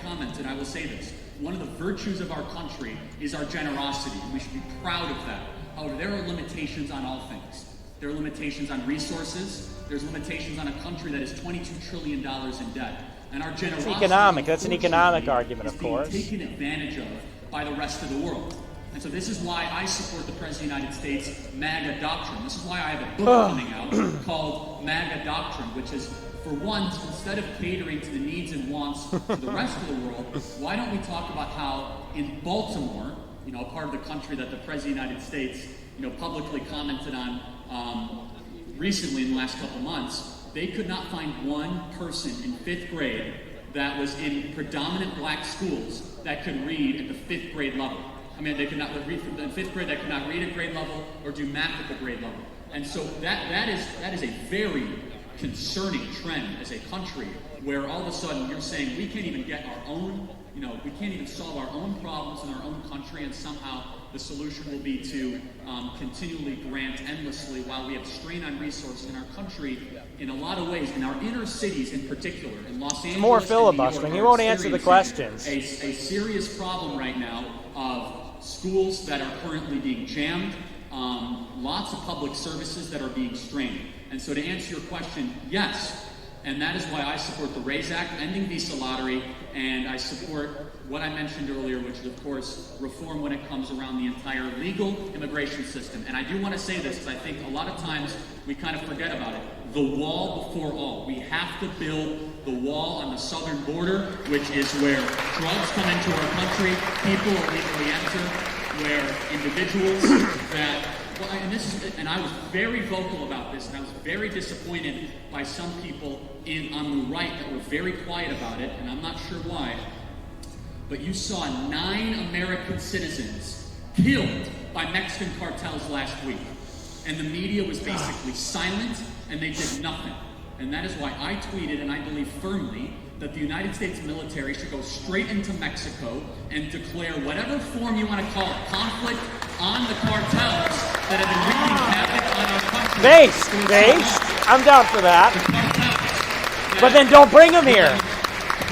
commented, I will say this, one of the virtues of our country is our generosity, and we should be proud of that. However, there are limitations on all things. There are limitations on resources. There's limitations on a country that is $22 trillion in debt. And our generosity, it's economic. That's an economic argument, of course. Is being taken advantage of by the rest of the world. And so this is why I support the President of the United States MAGA doctrine. This is why I have a book coming out called MAGA Doctrine, which is, for once, instead of catering to the needs and wants of the rest of the world, why don't we talk about how in Baltimore, a part of the country that the President of the United States, publicly commented on recently in the last couple months, they could not find one person in 5th grade that was in predominant black schools that could read at the 5th grade level. I mean, they could not read from the 5th grade, that could not read at grade level or do math at the grade level. And so that is a very concerning trend as a country, where all of a sudden you're saying we can't even get our own, we can't even solve our own problems in our own country, and somehow the solution will be to continually grant endlessly while we have strain on resources in our country in a lot of ways, in our inner cities in particular, in Los Angeles. More filibustering. He won't answer the questions. A serious problem right now of schools that are currently being jammed, lots of public services that are being strained. And so to answer your question, yes. And that is why I support the RAISE Act, ending visa lottery, and I support what I mentioned earlier, which is, of course, reform when it comes around the entire legal immigration system. And I do want to say this, because I think a lot of times we kind of forget about it. The wall before all. We have to build the wall on the southern border, which is where drugs come into our country, people illegally enter, where individuals that... and I was very vocal about this, and I was very disappointed by some people on the right that were very quiet about it, and I'm not sure why. But you saw 9 American citizens killed by Mexican cartels last week. And the media was basically silent, and they did nothing. And that is why I tweeted, and I believe firmly, that the United States military should go straight into Mexico and declare whatever form you want to call it, conflict on the cartels that have been wreaking havoc on our country. Based. I'm down for that. But then don't bring them here.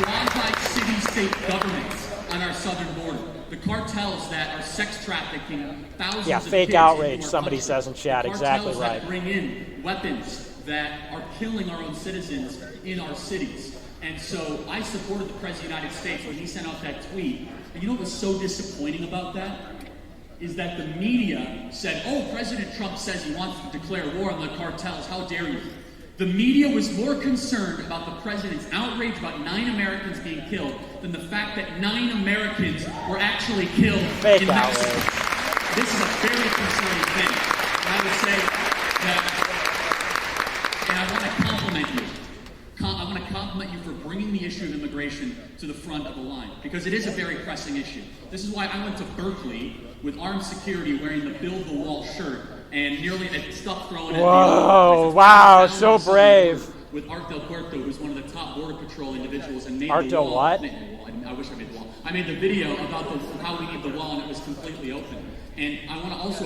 Quasi-city-state governments on our southern border. The cartels that are sex trafficking thousands of kids. Fake outrage, somebody says in chat. Exactly right. That bring in weapons that are killing our own citizens in our cities. And so I supported the President of the United States when he sent out that tweet. And you know what was so disappointing about that? Is that the media said, oh, President Trump says he wants to declare war on the cartels. How dare you? The media was more concerned about the president's outrage about 9 Americans being killed than the fact that 9 Americans were actually killed in Mexico. This is a very concerning thing. And I would say that, and I want to compliment you. I want to compliment you for bringing the issue of immigration to the front of the line, because it is a very pressing issue. This is why I went to Berkeley with armed security wearing the Build the Wall shirt and nearly had stuff thrown at me. Whoa, wow, so brave. With Art Del Puerto, who's one of the top Border Patrol individuals, and made Art the wall. Del what? I wish I made the wall. I made the video about how we need the wall, and it was completely open. And I want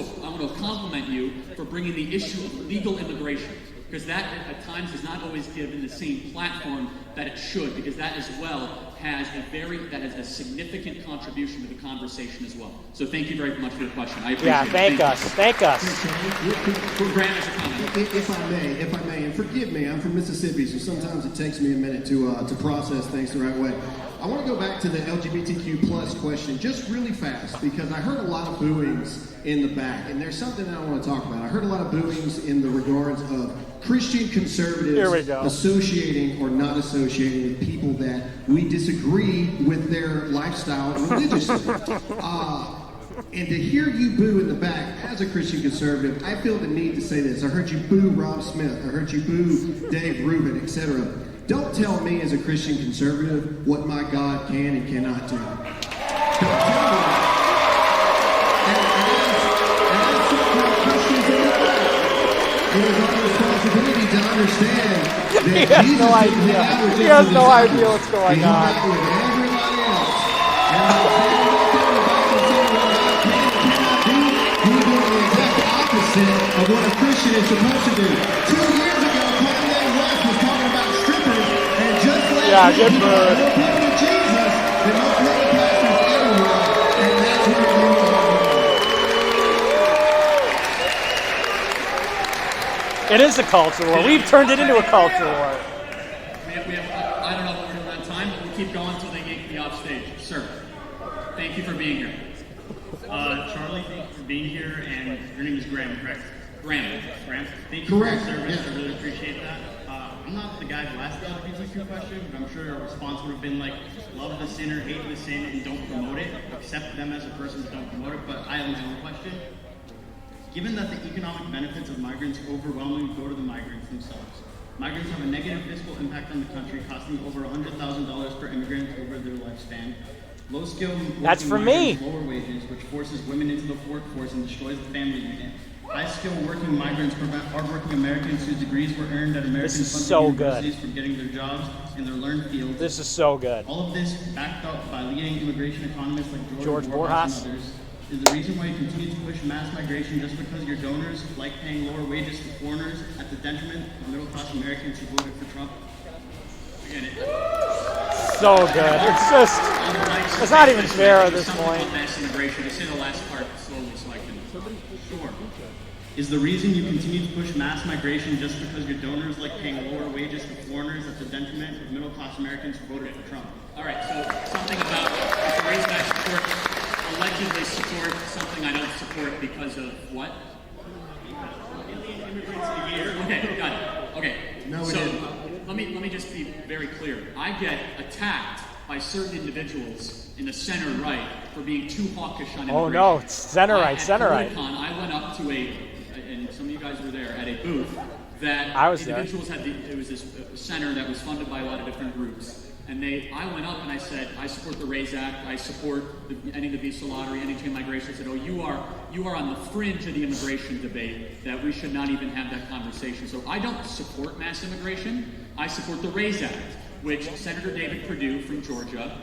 to compliment you for bringing the issue of legal immigration, because that at times is not always given the same platform that it should, because that as well has a significant contribution to the conversation as well. So thank you very much for the question. I appreciate it. Thank us. For Grant as a comment. If I may, and forgive me, I'm from Mississippi, so sometimes it takes me a minute to process things the right way. I want to go back to the LGBTQ plus question just really fast, because I heard a lot of booings in the back, and there's something that I want to talk about. I heard a lot of booings in the regards of Christian conservatives associating or not associating with people that we disagree with their lifestyle religiously. And to hear you boo in the back as a Christian conservative, I feel the need to say this. I heard you boo Rob Smith. I heard you boo Dave Rubin, etc. Don't tell me as a Christian conservative what my God can and cannot do. It is our responsibility to understand that He has Jesus no didn't idea. have with He just has the no disciples. idea what's going He on. hung out with everybody else. And by standing up there in the Bible saying what God can and cannot do, he was doing the exact opposite of what a Christian is supposed to do. 2 years ago, Kanye West was talking about strippers, and just last week, he got more people to Jesus than most many pastors ever will. And that's where it blew my mind. It is a culture war. We've turned it into a culture war. I don't know if we're going to run time, but we'll keep going until they yank me off stage. Sir, thank you for being here. Charlie, thank you for being here, and your name is Graham, correct? Graham. Thank you for your service. I really appreciate that. I'm not the guy who asked the LGBTQ question, but I'm sure a response would have been like, love the sinner, hate the sin, and don't promote it. Accept them as a person, but don't promote it. But I have my own question. Given that the economic benefits of migrants overwhelmingly go to the migrants themselves, migrants have a negative fiscal impact on the country, costing over $100,000 per immigrant over their lifespan. Low-skilled That's for me. lower wages, which forces women into the workforce and destroys the family unit. High-skilled working migrants prevent hardworking Americans whose degrees were earned at American-funded universities from getting their jobs in their learned fields. This is so good. All of this, backed up by leading immigration economists like George Borjas and others, is the reason why you continue to push mass migration just because your donors like paying lower wages to foreigners at the detriment of middle-class Americans who voted for Trump. Again, So good. It's just, it's not even fair at this point. Mass immigration. I say the last part slowly so I can. Sure. Is the reason you continue to push mass migration just because your donors like paying lower wages to foreigners at the detriment of middle-class Americans who voted for Trump? All right. So something about it's the reason I allegedly support something I don't support because of what? Okay, got it. Okay. No, we so didn't. let me just be very clear. I get attacked by certain individuals in the center right for being too hawkish on immigration. Oh no, it's center right, center right. I went up to and some of you guys were there, at a booth that I was individuals had. It was this center that was funded by a lot of different groups. And I went up and I said, I support the RAISE Act, I support ending the visa lottery, ending chain migration. I said, oh, you are on the fringe of the immigration debate, that we should not even have that conversation. So I don't support mass immigration, I support the RAISE Act, which Senator David Perdue from Georgia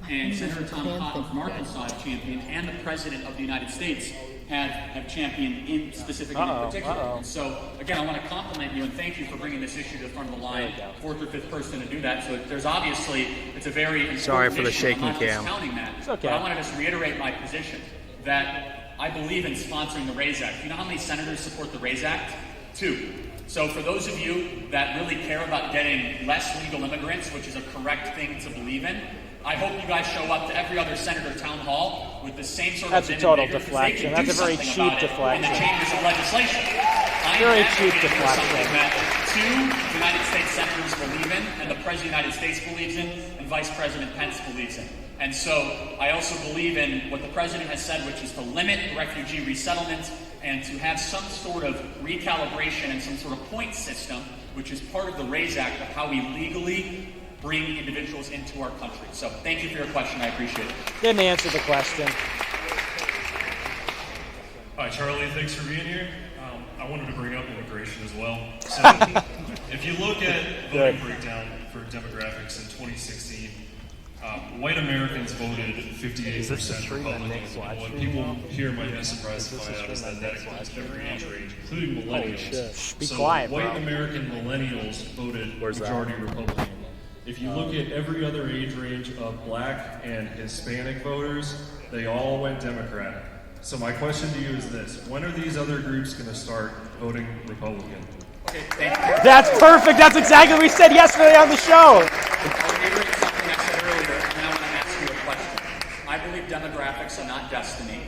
and Senator Tom Cotton from Arkansas have championed, and the President of the United States have championed in specific and in particular. And so, again, I want to compliment you and thank you for bringing this issue to the front of the line, fourth or fifth person to do that. So there's obviously, it's a very important Sorry for the issue. shaking I'm not cam. discounting that. It's okay. But I want to just reiterate my position that I believe in sponsoring the RAISE Act. You know how many senators support the RAISE Act? 2. So for those of you that really care about getting less legal immigrants, which is a correct thing to believe in, I hope you guys show up to every other senator town hall with the same sort That's of a total vigor, 'cause deflection. they can That's do a very something cheap about it deflection. in the chambers of legislation. Very I'm cheap advocating for deflection. something that 2 United States senators believe in, and the President of the United States believes in, and Vice President Pence believes in. And so I also believe in what the President has said, which is to limit refugee resettlement and to have some sort of recalibration and some sort of point system, which is part of the RAISE Act, of how we legally bring individuals into our country. So thank you for your question. I appreciate it. Didn't answer the question. Hi, Charlie. Thanks for being here. I wanted to bring up immigration as well. So if you look at voting breakdown for demographics in 2016, white Americans voted 58% Republican. What people here might be surprised to find out is that includes every age range, including millennials. Be so quiet, white bro. American millennials voted majority Republican. If you look at every other age range of black and Hispanic voters, they all went Democrat. So my question to you is this: when are these other groups going to start voting Republican? Okay, thank you. That's perfect. That's exactly what we said yesterday on the show. I'll reiterate something I said earlier, and I want to ask you a question. I believe demographics are not destiny.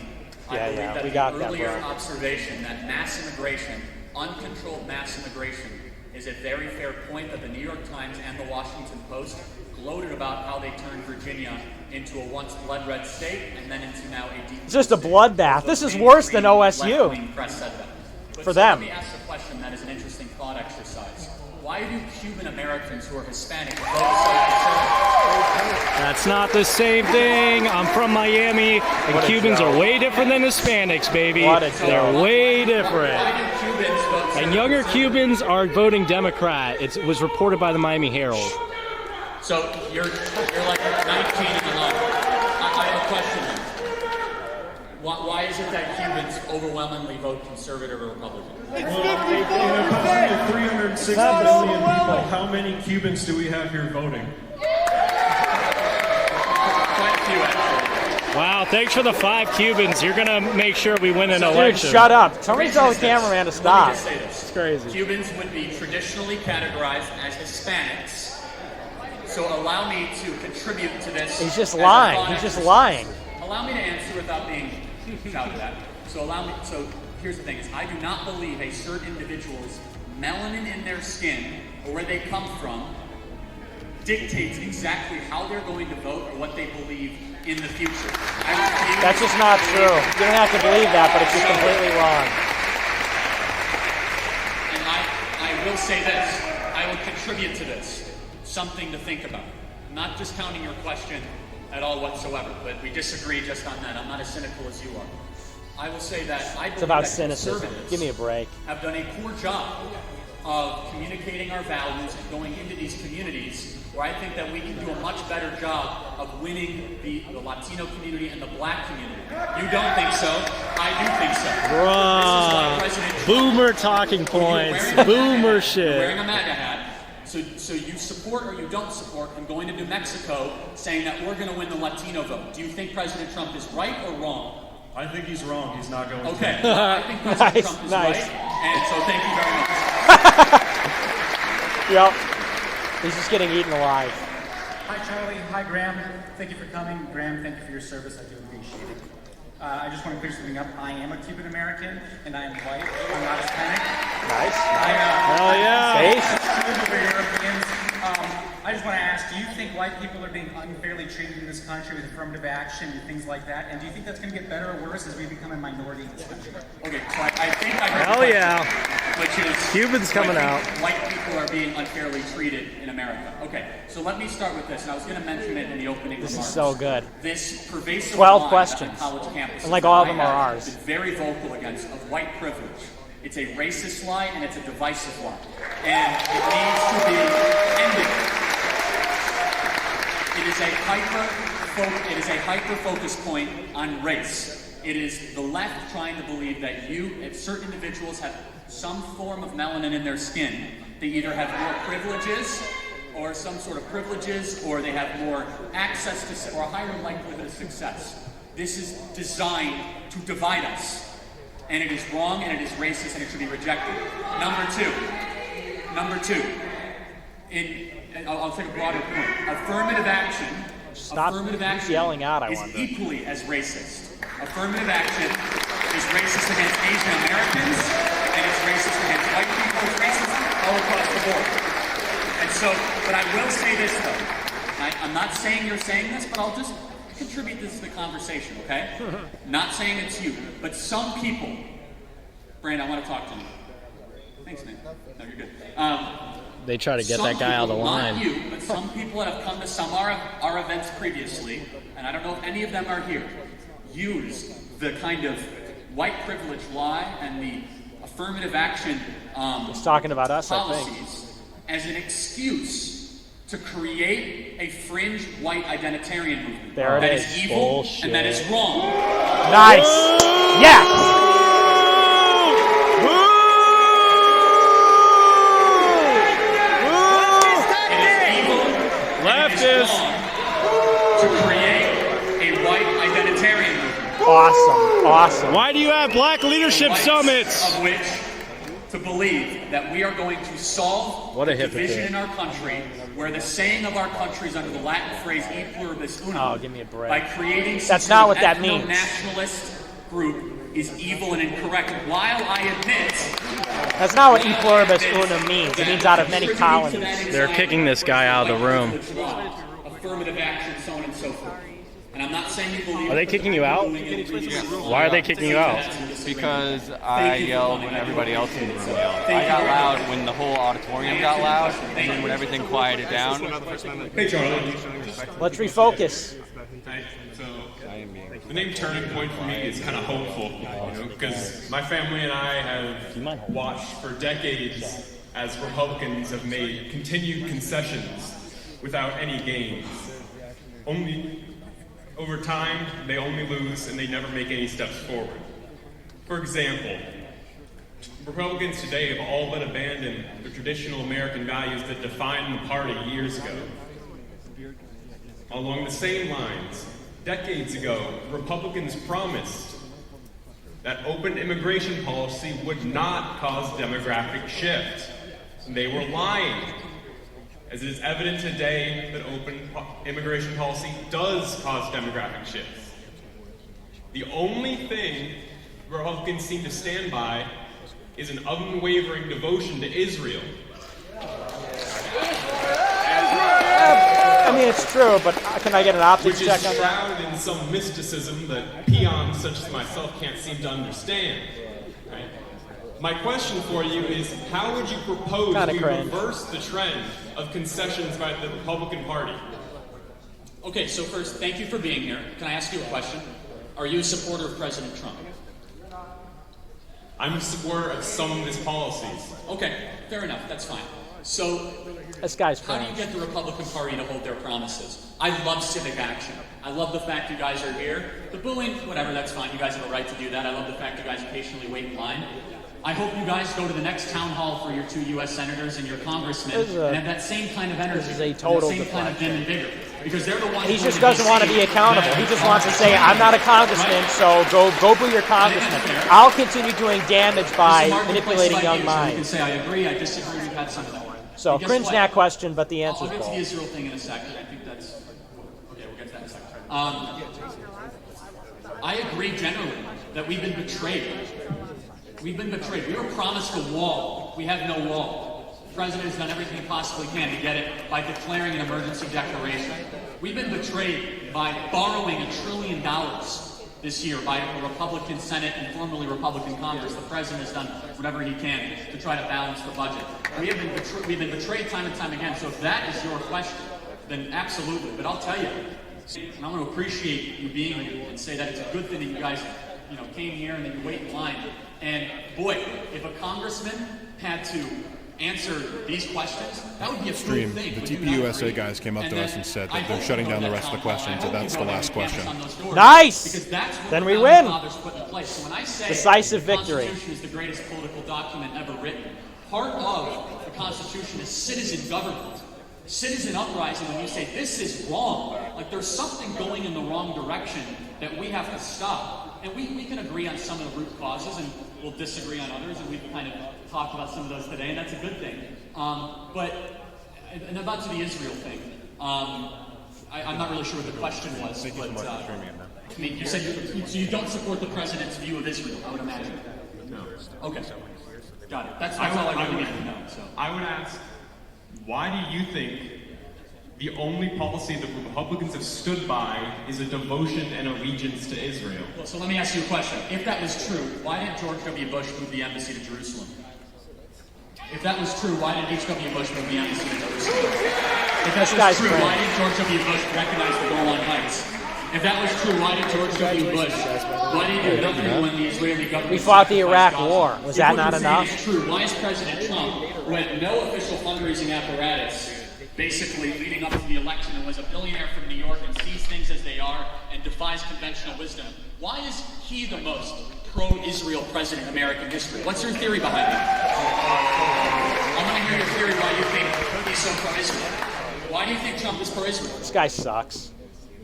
I believe that we got the that, earlier bro. observation that mass immigration, uncontrolled mass immigration, is a very fair point that the New York Times and the Washington Post gloated about how they turned Virginia into a once blood red state and then into now a deep. It's just a bloodbath. This is worse than OSU. Press said that. But For so them. Let me ask a question that is an interesting thought exercise. why do Cuban Americans who are Hispanic vote so conservative? That's not the same thing. I'm from Miami, and Cubans are way different than Hispanics, baby. They're way different. Why do Cubans vote so And younger Cubans are voting Democrat. It was reported by the Miami Herald. So you're like 19 and 11. I have a question then. Why is it that Cubans overwhelmingly vote conservative or Republican? Well, in a country of 360 million people, how many Cubans do we have here voting? Quite a few, actually. Wow, thanks for the 5 Cubans. You're going to make sure we win an election. Dude, shut up. Somebody tell the cameraman to stop. Let me just say this. It's crazy. Cubans would be traditionally categorized as Hispanics. So allow me to contribute to this. He's just lying. He's just lying. Allow me to answer without being shouted at. So here's the thing: is I do not believe a certain individual's melanin in their skin or where they come from dictates exactly how they're going to vote or what they believe in the future. That's just not true. You don't have to believe that, but it's just completely wrong. And I will say this: I will contribute to this. Something to think about. I'm not discounting your question at all whatsoever, but we disagree just on that. I'm not as cynical as you are. I will say that I believe It's about that cynicism. conservatives Give me a break. have done a poor job of communicating our values and going into these communities where I think that we can do a much better job of winning the Latino community and the black community. You don't think so. I do think so. Bruh. This is why President Trump, Boomer talking points. Boomer shit. wearing a MAGA hat. So you support or you don't support him going to New Mexico saying that we're going to win the Latino vote. Do you think President Trump is right or wrong? I think he's wrong. He's not going Okay. to. I think President Trump is nice. right. And so thank you very much. Yep. He's just getting eaten alive. Hi, Charlie. Hi, Graham. Thank you for coming. Graham, thank you for your service. I do appreciate it. I just want to clear something up. I am a Cuban American, and I am white. I'm not Hispanic. Nice. Hell yeah. Europeans. I just want to ask, do you think white people are being unfairly treated in this country with affirmative action and things like that? And do you think that's going to get better or worse as we become a minority in this country? Okay, so I think I heard Hell the yeah. question, which is Cubans coming out. White people are being unfairly treated in America. Okay, so let me start with this, and I was going to mention it in the opening This remarks. is so good. This pervasive 12 line questions. on college campuses And like all of that them I are have ours. been very vocal against of white privilege. It's a racist lie and it's a divisive lie. And it needs to be ended. It is a hyper-focus point on race. It is the left trying to believe that if certain individuals have some form of melanin in their skin, they either have more privileges or some sort of privileges, or they have more access to, or a higher likelihood of success. This is designed to divide us. And it is wrong, and it is racist, and it should be rejected. Number two, I'll take a broader point. Affirmative action yelling out, I is wonder. equally as racist. Affirmative action is racist against Asian Americans, and it's racist against white people, it's racist all across the board. And so, but I will say this though. I'm not saying you're saying this, but I'll just contribute this to the conversation, okay? Not saying it's you, but some people. Brandon, I want to talk to you. Thanks, man. No, you're good. They try to get that guy out of the line. Not you, but some people that have come to some of our events previously, and I don't know if any of them are here, use the kind of white privilege lie and the affirmative action He's talking about us, policies I think. as an excuse to create a fringe white identitarian movement. There it that is. is evil Bullshit. and that is wrong. Nice. Yeah. It is evil and it is wrong to create a white identitarian movement. Awesome. Why do you have black leadership Whites summits? Of which to believe that we are going to solve What a the division hypocrite. in our country, where the saying of our country is under the Latin phrase "e pluribus unum." Oh, give me a break. By creating That's some not sort what that of means. nationalist group is evil and incorrect. While I admit That's not what e pluribus unum means. It means out of many colonies. They're kicking this guy out of the room. affirmative action, so on and so forth. And I'm not saying you believe. Are they kicking you out? Why are they kicking you out? Because I yelled when everybody else in the room yelled. I got loud when the whole auditorium got loud, and then when everything quieted down. Hey, Charlie. Let's refocus. So, the name Turning Point for me is kind of hopeful, because my family and I have watched for decades as Republicans have made continued concessions without any gains. Over time, they only lose and they never make any steps forward. For example, Republicans today have all but abandoned the traditional American values that defined the party years ago. Along the same lines, decades ago, Republicans promised that open immigration policy would not cause demographic shift. They were lying, as it is evident today that open immigration policy does cause demographic shifts. The only thing Republicans seem to stand by is an unwavering devotion to Israel. I mean, it's true, but can I get an optics check on that? Which is shrouded in some mysticism that peons such as myself can't seem to understand. Right? My question for you is, how would you propose we reverse the trend of concessions by the Republican Party? Okay, so first, thank you for being here. Can I ask you a question? Are you a supporter of President Trump? I'm a supporter of some of his policies. Okay, fair enough, that's fine. So, this guy's how do you get the Republican Party to hold their promises? I love civic action. I love the fact you guys are here. The booing, whatever, that's fine. You guys have a right to do that. I love the fact you guys patiently wait in line. I hope you guys go to the next town hall for your 2 U.S. senators and your congressmen and have that same kind of energy, this is a total and that same kind of vim and vigor. Because they're the ones he just doesn't want to be accountable. He just wants to say, I'm not a congressman, so go boo your congressman. I'll continue doing damage by manipulating young minds. You can say, I agree, I disagree, we've had some of that. So, cringe that question, but the answer's I'll get to both. the Israel thing in a second. I think that's... Okay, we'll get to that in a second. I agree generally that we've been betrayed. We've been betrayed. We were promised a wall. We have no wall. The president has done everything he possibly can to get it by declaring an emergency declaration. We've been betrayed by borrowing $1 trillion this year by a Republican Senate and formerly Republican Congress. The president has done whatever he can to try to balance the budget. We've been betrayed time and time again. So if that is your question, then absolutely. But I'll tell you, and I'm going to appreciate you being here and say that it's a good thing that you guys, came here and that you wait in line. And boy, if a congressman had to answer these questions, that would be a Stream. good thing. The TPUSA guys came up to us and said that they're shutting down the rest of the questions, and that's the last question. Nice! Then we win. So when I say Decisive victory. The Constitution is the greatest political document ever written, part of the Constitution is citizen government. Citizen uprising, when you say this is wrong, like there's something going in the wrong direction that we have to stop. And we can agree on some of the root causes, and we'll disagree on others, and we've kind of talked about some of those today, and that's a good thing. And about to the Israel thing, I'm not really sure what the question was, but I mean, you said you don't support the president's view of Israel, I would imagine. No. Okay. Got it. That's all I really need to know. So. I would ask, why do you think the only policy that Republicans have stood by is a devotion and allegiance to Israel? Well, so let me ask you a question. If that was true, why did George W. Bush move the embassy to Jerusalem? If that was true, why did H.W. Bush move the embassy to Jerusalem? If that was true, why did George W. Bush recognize the Golan Heights? If that was true, why did George W. Bush, why did he do nothing when the Israeli government... We fought the Iraq War. Was that not enough? If what you're saying is true, why is President Trump, who had no official fundraising apparatus, basically leading up to the election and was a billionaire from New York and sees things as they are and defies conventional wisdom, why is he the most pro-Israel president in American history? What's your theory behind that? I want to hear your theory why you think he's so pro-Israel. Why do you think Trump is pro-Israel? This guy sucks.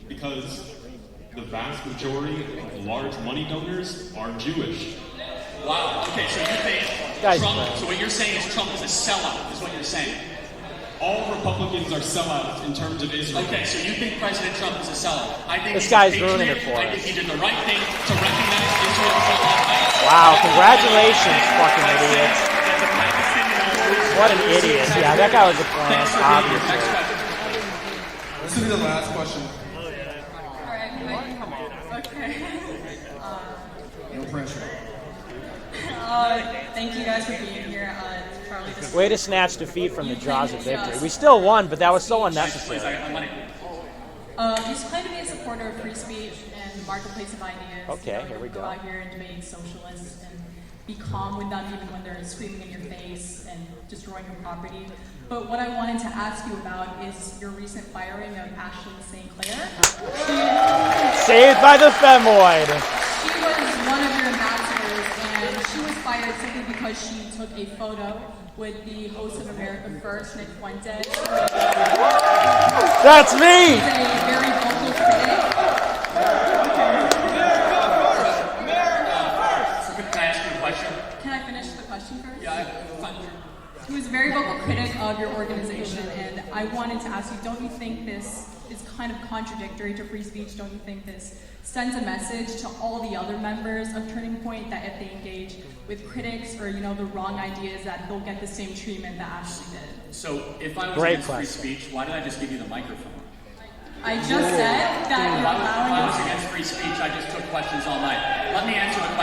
Because the vast majority of large money donors are Jewish. Wow. Okay, so you think Trump, so what you're saying is Trump is a sellout, is what you're saying. All Republicans are sellouts in terms of Israel. Okay, so you think President Trump is a sellout. I think this guy's ruining it for us. I think he did the right thing to recognize Israel. Wow, congratulations, fucking idiots. What an idiot. Yeah, that guy was a plant, obviously. This will be the last question. No pressure. Thank you guys for being here. Charlie, Way to snatch defeat from the jaws of victory. We still won, but that was so unnecessary. He's claimed to be a supporter of free speech and the marketplace of ideas. Okay, here we go. Go out here and debate socialists and be calm with them even when they're screaming in your face and destroying your property. But what I wanted to ask you about is your recent firing of Ashley St. Clair. Saved by the femoid. She was one of your ambassadors, and she was fired simply because she took a photo with the host of America First, Nick Fuentes. That's me! She's a very vocal critic. Can I ask you a question? Can I finish the question first? Yeah, fine. He was a very vocal critic of your organization, and I wanted to ask you, don't you think this is kind of contradictory to free speech? Don't you think this sends a message to all the other members of Turning Point that if they engage with critics or, the wrong ideas, that they'll get the same treatment that Ashley did? So if I was Great against question. free speech, why did I just give you the microphone? I just said that you're If I allowing was against free speech, I just took questions all night. Let me answer the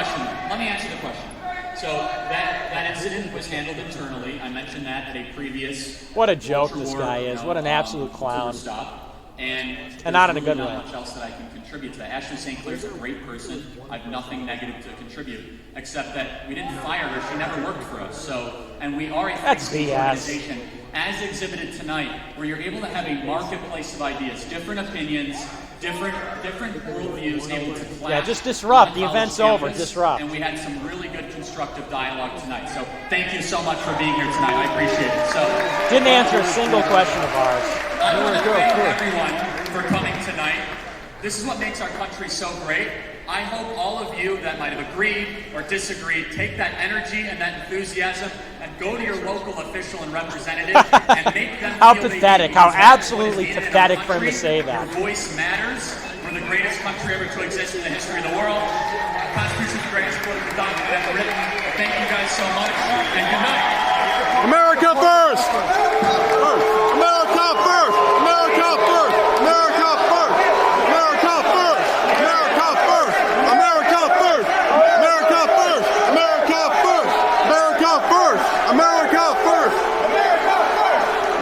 question. So that incident was handled internally. I mentioned that at a previous. What a joke culture this war, guy is. What an absolute clown. Stop. And not in a there's good really way. Not much else that I can contribute to that. Ashley St. Clair's a great person. I have nothing negative to contribute, except that we didn't fire her. She never worked for us. And we are a free speech organization, as exhibited tonight, where you're able to have a marketplace of ideas, different opinions, different worldviews, able to clash. Yeah, just disrupt. on The college event's over. campus, Disrupt. And we had some really good constructive dialogue tonight. So thank you so much for being here tonight. I appreciate it. So Didn't answer a single question of ours. I want to thank everyone for coming tonight. This is what makes our country so great. I hope all of you that might have agreed or disagreed take that energy and that enthusiasm and go to your local official and representative and make them How feel pathetic. they How need what is absolutely needed in our pathetic for him to country. say that. Your voice matters. We're the greatest country ever to exist in the history of the world. The Constitution is the greatest political document ever written. Thank you guys so much, and good night. America first! America first! America first! America first! America first! America first! America first! America first! America first! America first! America first!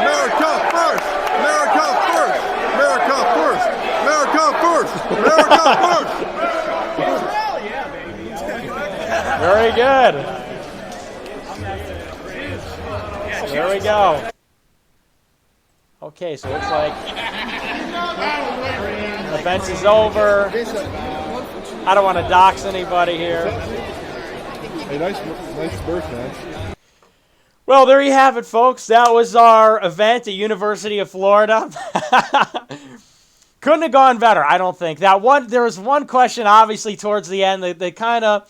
America first! America first! America first! America first! America first! Very good. There we go. Okay, so it looks like the event is over. I don't want to dox anybody here. Hey, nice birth, man. Well, there you have it, folks. That was our event at University of Florida. Couldn't have gone better, I don't think. There was one question, obviously, towards the end that kind of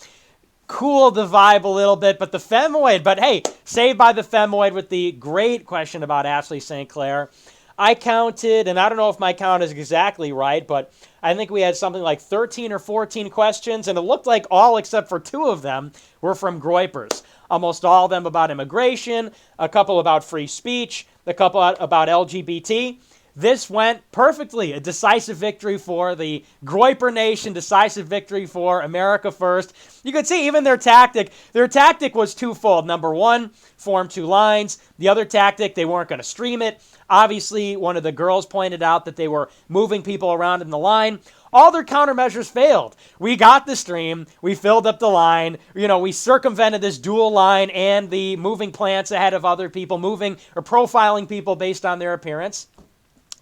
cooled the vibe a little bit, but the femoid. But hey, saved by the femoid with the great question about Ashley St. Clair. I counted, and I don't know if my count is exactly right, but I think we had something like 13 or 14 questions, and it looked like all except for 2 of them were from Groypers. Almost all of them about immigration, a couple about free speech, a couple about LGBT. This went perfectly. A decisive victory for the Groyper Nation, decisive victory for America First. You could see even their tactic was twofold. Number one, form 2 lines. The other tactic, they weren't going to stream it. Obviously, one of the girls pointed out that they were moving people around in the line. All their countermeasures failed. We got the stream. We filled up the line. We circumvented this dual line and the moving plants ahead of other people, moving or profiling people based on their appearance.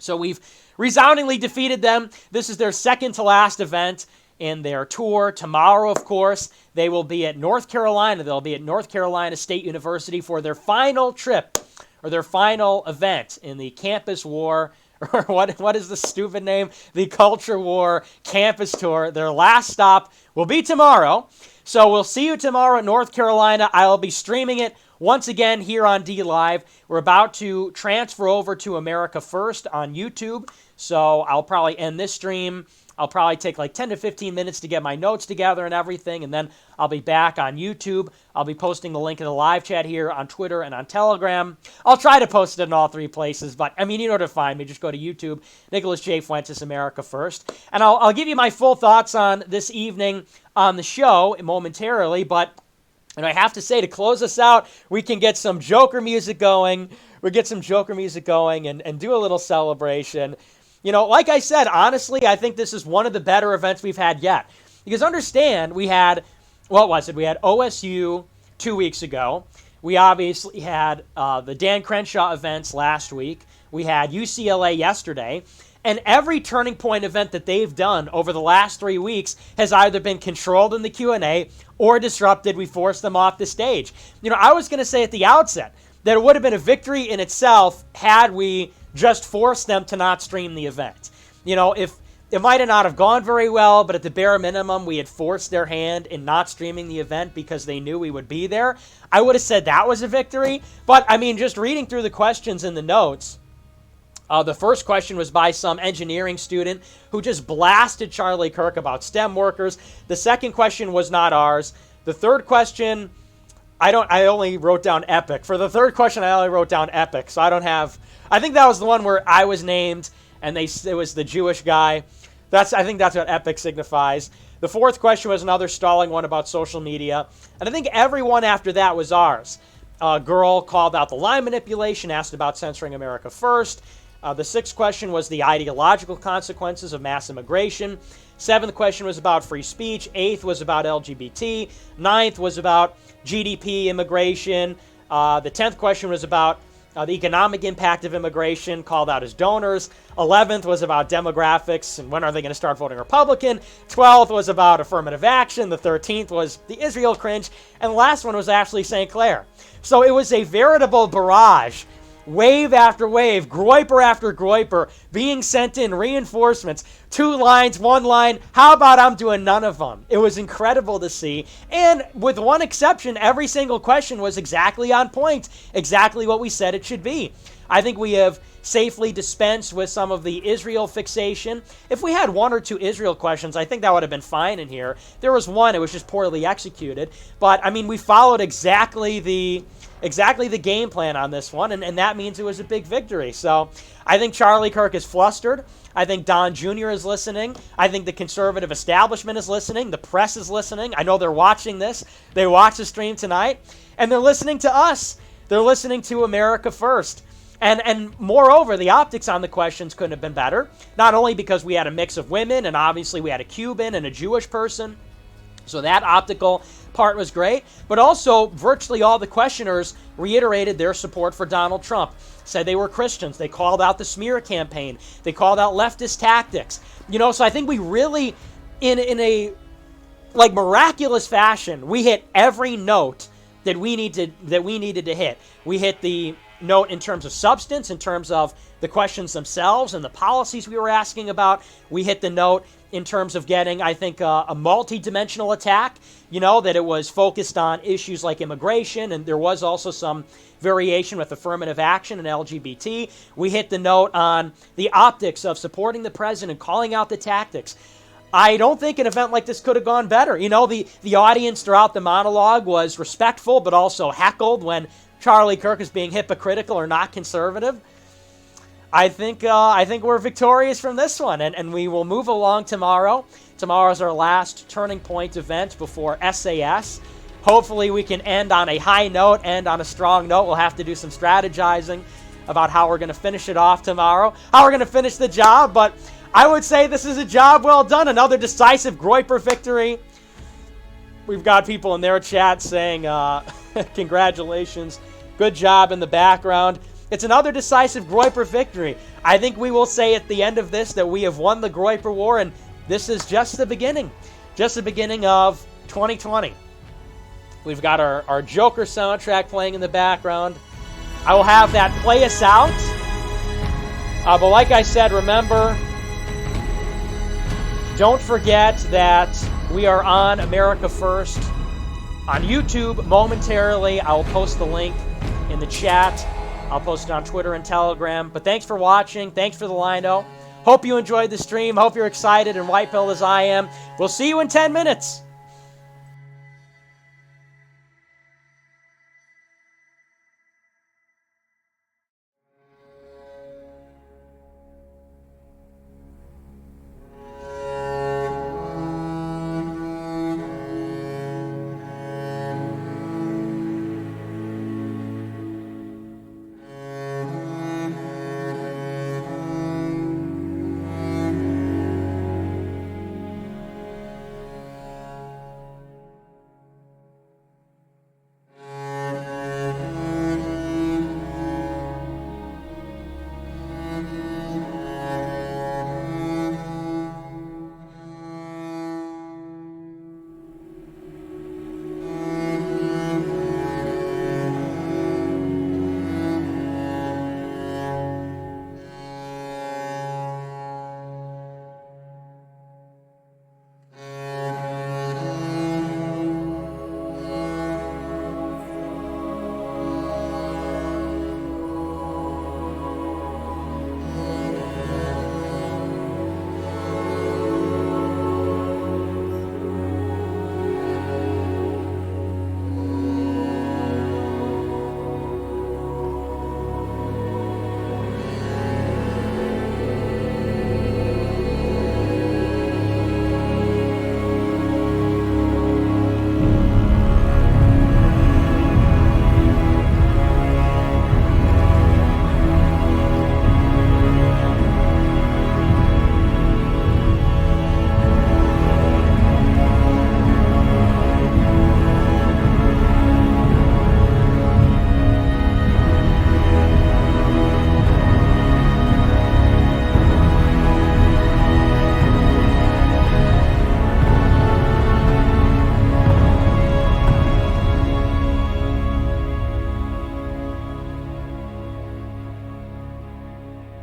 So we've resoundingly defeated them. This is their second to last event in their tour. Tomorrow, of course, they will be at North Carolina. They'll be at North Carolina State University for their final trip or their final event in the Campus War, or what is the stupid name? The Culture War Campus Tour. Their last stop will be tomorrow. So we'll see you tomorrow at North Carolina. I'll be streaming it once again, here on D Live, we're about to transfer over to America First on YouTube. So I'll probably end this stream. I'll probably take like 10 to 15 minutes to get my notes together and everything, and then I'll be back on YouTube. I'll be posting the link in the live chat here on Twitter and on Telegram. I'll try to post it in all 3 places, but, I mean, you know where to find me. Just go to YouTube, Nicholas J. Fuentes, America First. And I'll give you my full thoughts on this evening on the show momentarily, but and I have to say, to close us out, we can get some Joker music going. We get some Joker music going and do a little celebration. You know, like I said, honestly, I think this is one of the better events we've had yet. Because understand, we had, what was it? We had OSU 2 weeks ago. We obviously had the Dan Crenshaw events last week. We had UCLA yesterday. And every Turning Point event that they've done over the last 3 weeks has either been controlled in the Q&A or disrupted. We forced them off the stage. You know, I was going to say at the outset that it would have been a victory in itself had we just forced them to not stream the event. You know, if it might have not have gone very well, but at the bare minimum, we had forced their hand in not streaming the event because they knew we would be there, I would have said that was a victory. But, I mean, just reading through the questions in the notes, the first question was by some engineering student who just blasted Charlie Kirk about STEM workers. The second question was not ours. The third question, I only wrote down epic. For the third question, I only wrote down epic, so I don't have... I think that was the one where I was named, and it was the Jewish guy. I think that's what epic signifies. The fourth question was another stalling one about social media. And I think everyone after that was ours. A girl called out the line manipulation, asked about censoring America First. The sixth question was the ideological consequences of mass immigration. Seventh question was about free speech. Eighth was about LGBT. Ninth was about GDP, immigration. The 10th question was about the economic impact of immigration, called out as donors. 11th was about demographics and when are they going to start voting Republican. 12th was about affirmative action. The 13th was the Israel cringe. And the last one was Ashley St. Clair. So it was a veritable barrage, wave after wave, groiper after groiper, being sent in, reinforcements, 2 lines, 1 line. How about I'm doing none of them? It was incredible to see. And with one exception, every single question was exactly on point, exactly what we said it should be. I think we have safely dispensed with some of the Israel fixation. If we had 1 or 2 Israel questions, I think that would have been fine in here. There was one, it was just poorly executed. But, I mean, we followed exactly the game plan on this one, and that means it was a big victory. So I think Charlie Kirk is flustered. I think Don Jr. is listening. I think the conservative establishment is listening. The press is listening. I know they're watching this. They watch the stream tonight, and they're listening to us. They're listening to America First. And moreover, the optics on the questions couldn't have been better, not only because we had a mix of women, and obviously we had a Cuban and a Jewish person, so that optical part was great, but also virtually all the questioners reiterated their support for Donald Trump, said they were Christians. They called out the smear campaign. They called out leftist tactics. You know, so I think we really, in a like miraculous fashion, we hit every note that we needed to hit. We hit the note in terms of substance, in terms of the questions themselves and the policies we were asking about. We hit the note in terms of getting, I think, a multi-dimensional attack, you know, that it was focused on issues like immigration, and there was also some variation with affirmative action and LGBT. We hit the note on the optics of supporting the president, calling out the tactics. I don't think an event like this could have gone better. You know, the audience throughout the monologue was respectful, but also heckled when Charlie Kirk is being hypocritical or not conservative. I think we're victorious from this one, and we will move along tomorrow. Tomorrow's our last Turning Point event before SAS. Hopefully we can end on a high note, end on a strong note. We'll have to do some strategizing about how we're going to finish it off tomorrow, how we're going to finish the job, but I would say this is a job well done. Another decisive Groiper victory. We've got people in their chat saying, congratulations, good job in the background. It's another decisive Groiper victory. I think we will say at the end of this that we have won the Groiper War, and this is just the beginning of 2020. We've got our Joker soundtrack playing in the background. I will have that play us out. But like I said, remember, don't forget that we are on America First on YouTube momentarily. I will post the link in the chat. I'll post it on Twitter and Telegram. But thanks for watching. Thanks for the Lino. Hope you enjoyed the stream. Hope you're excited and white-pilled as I am. We'll see you in 10 minutes.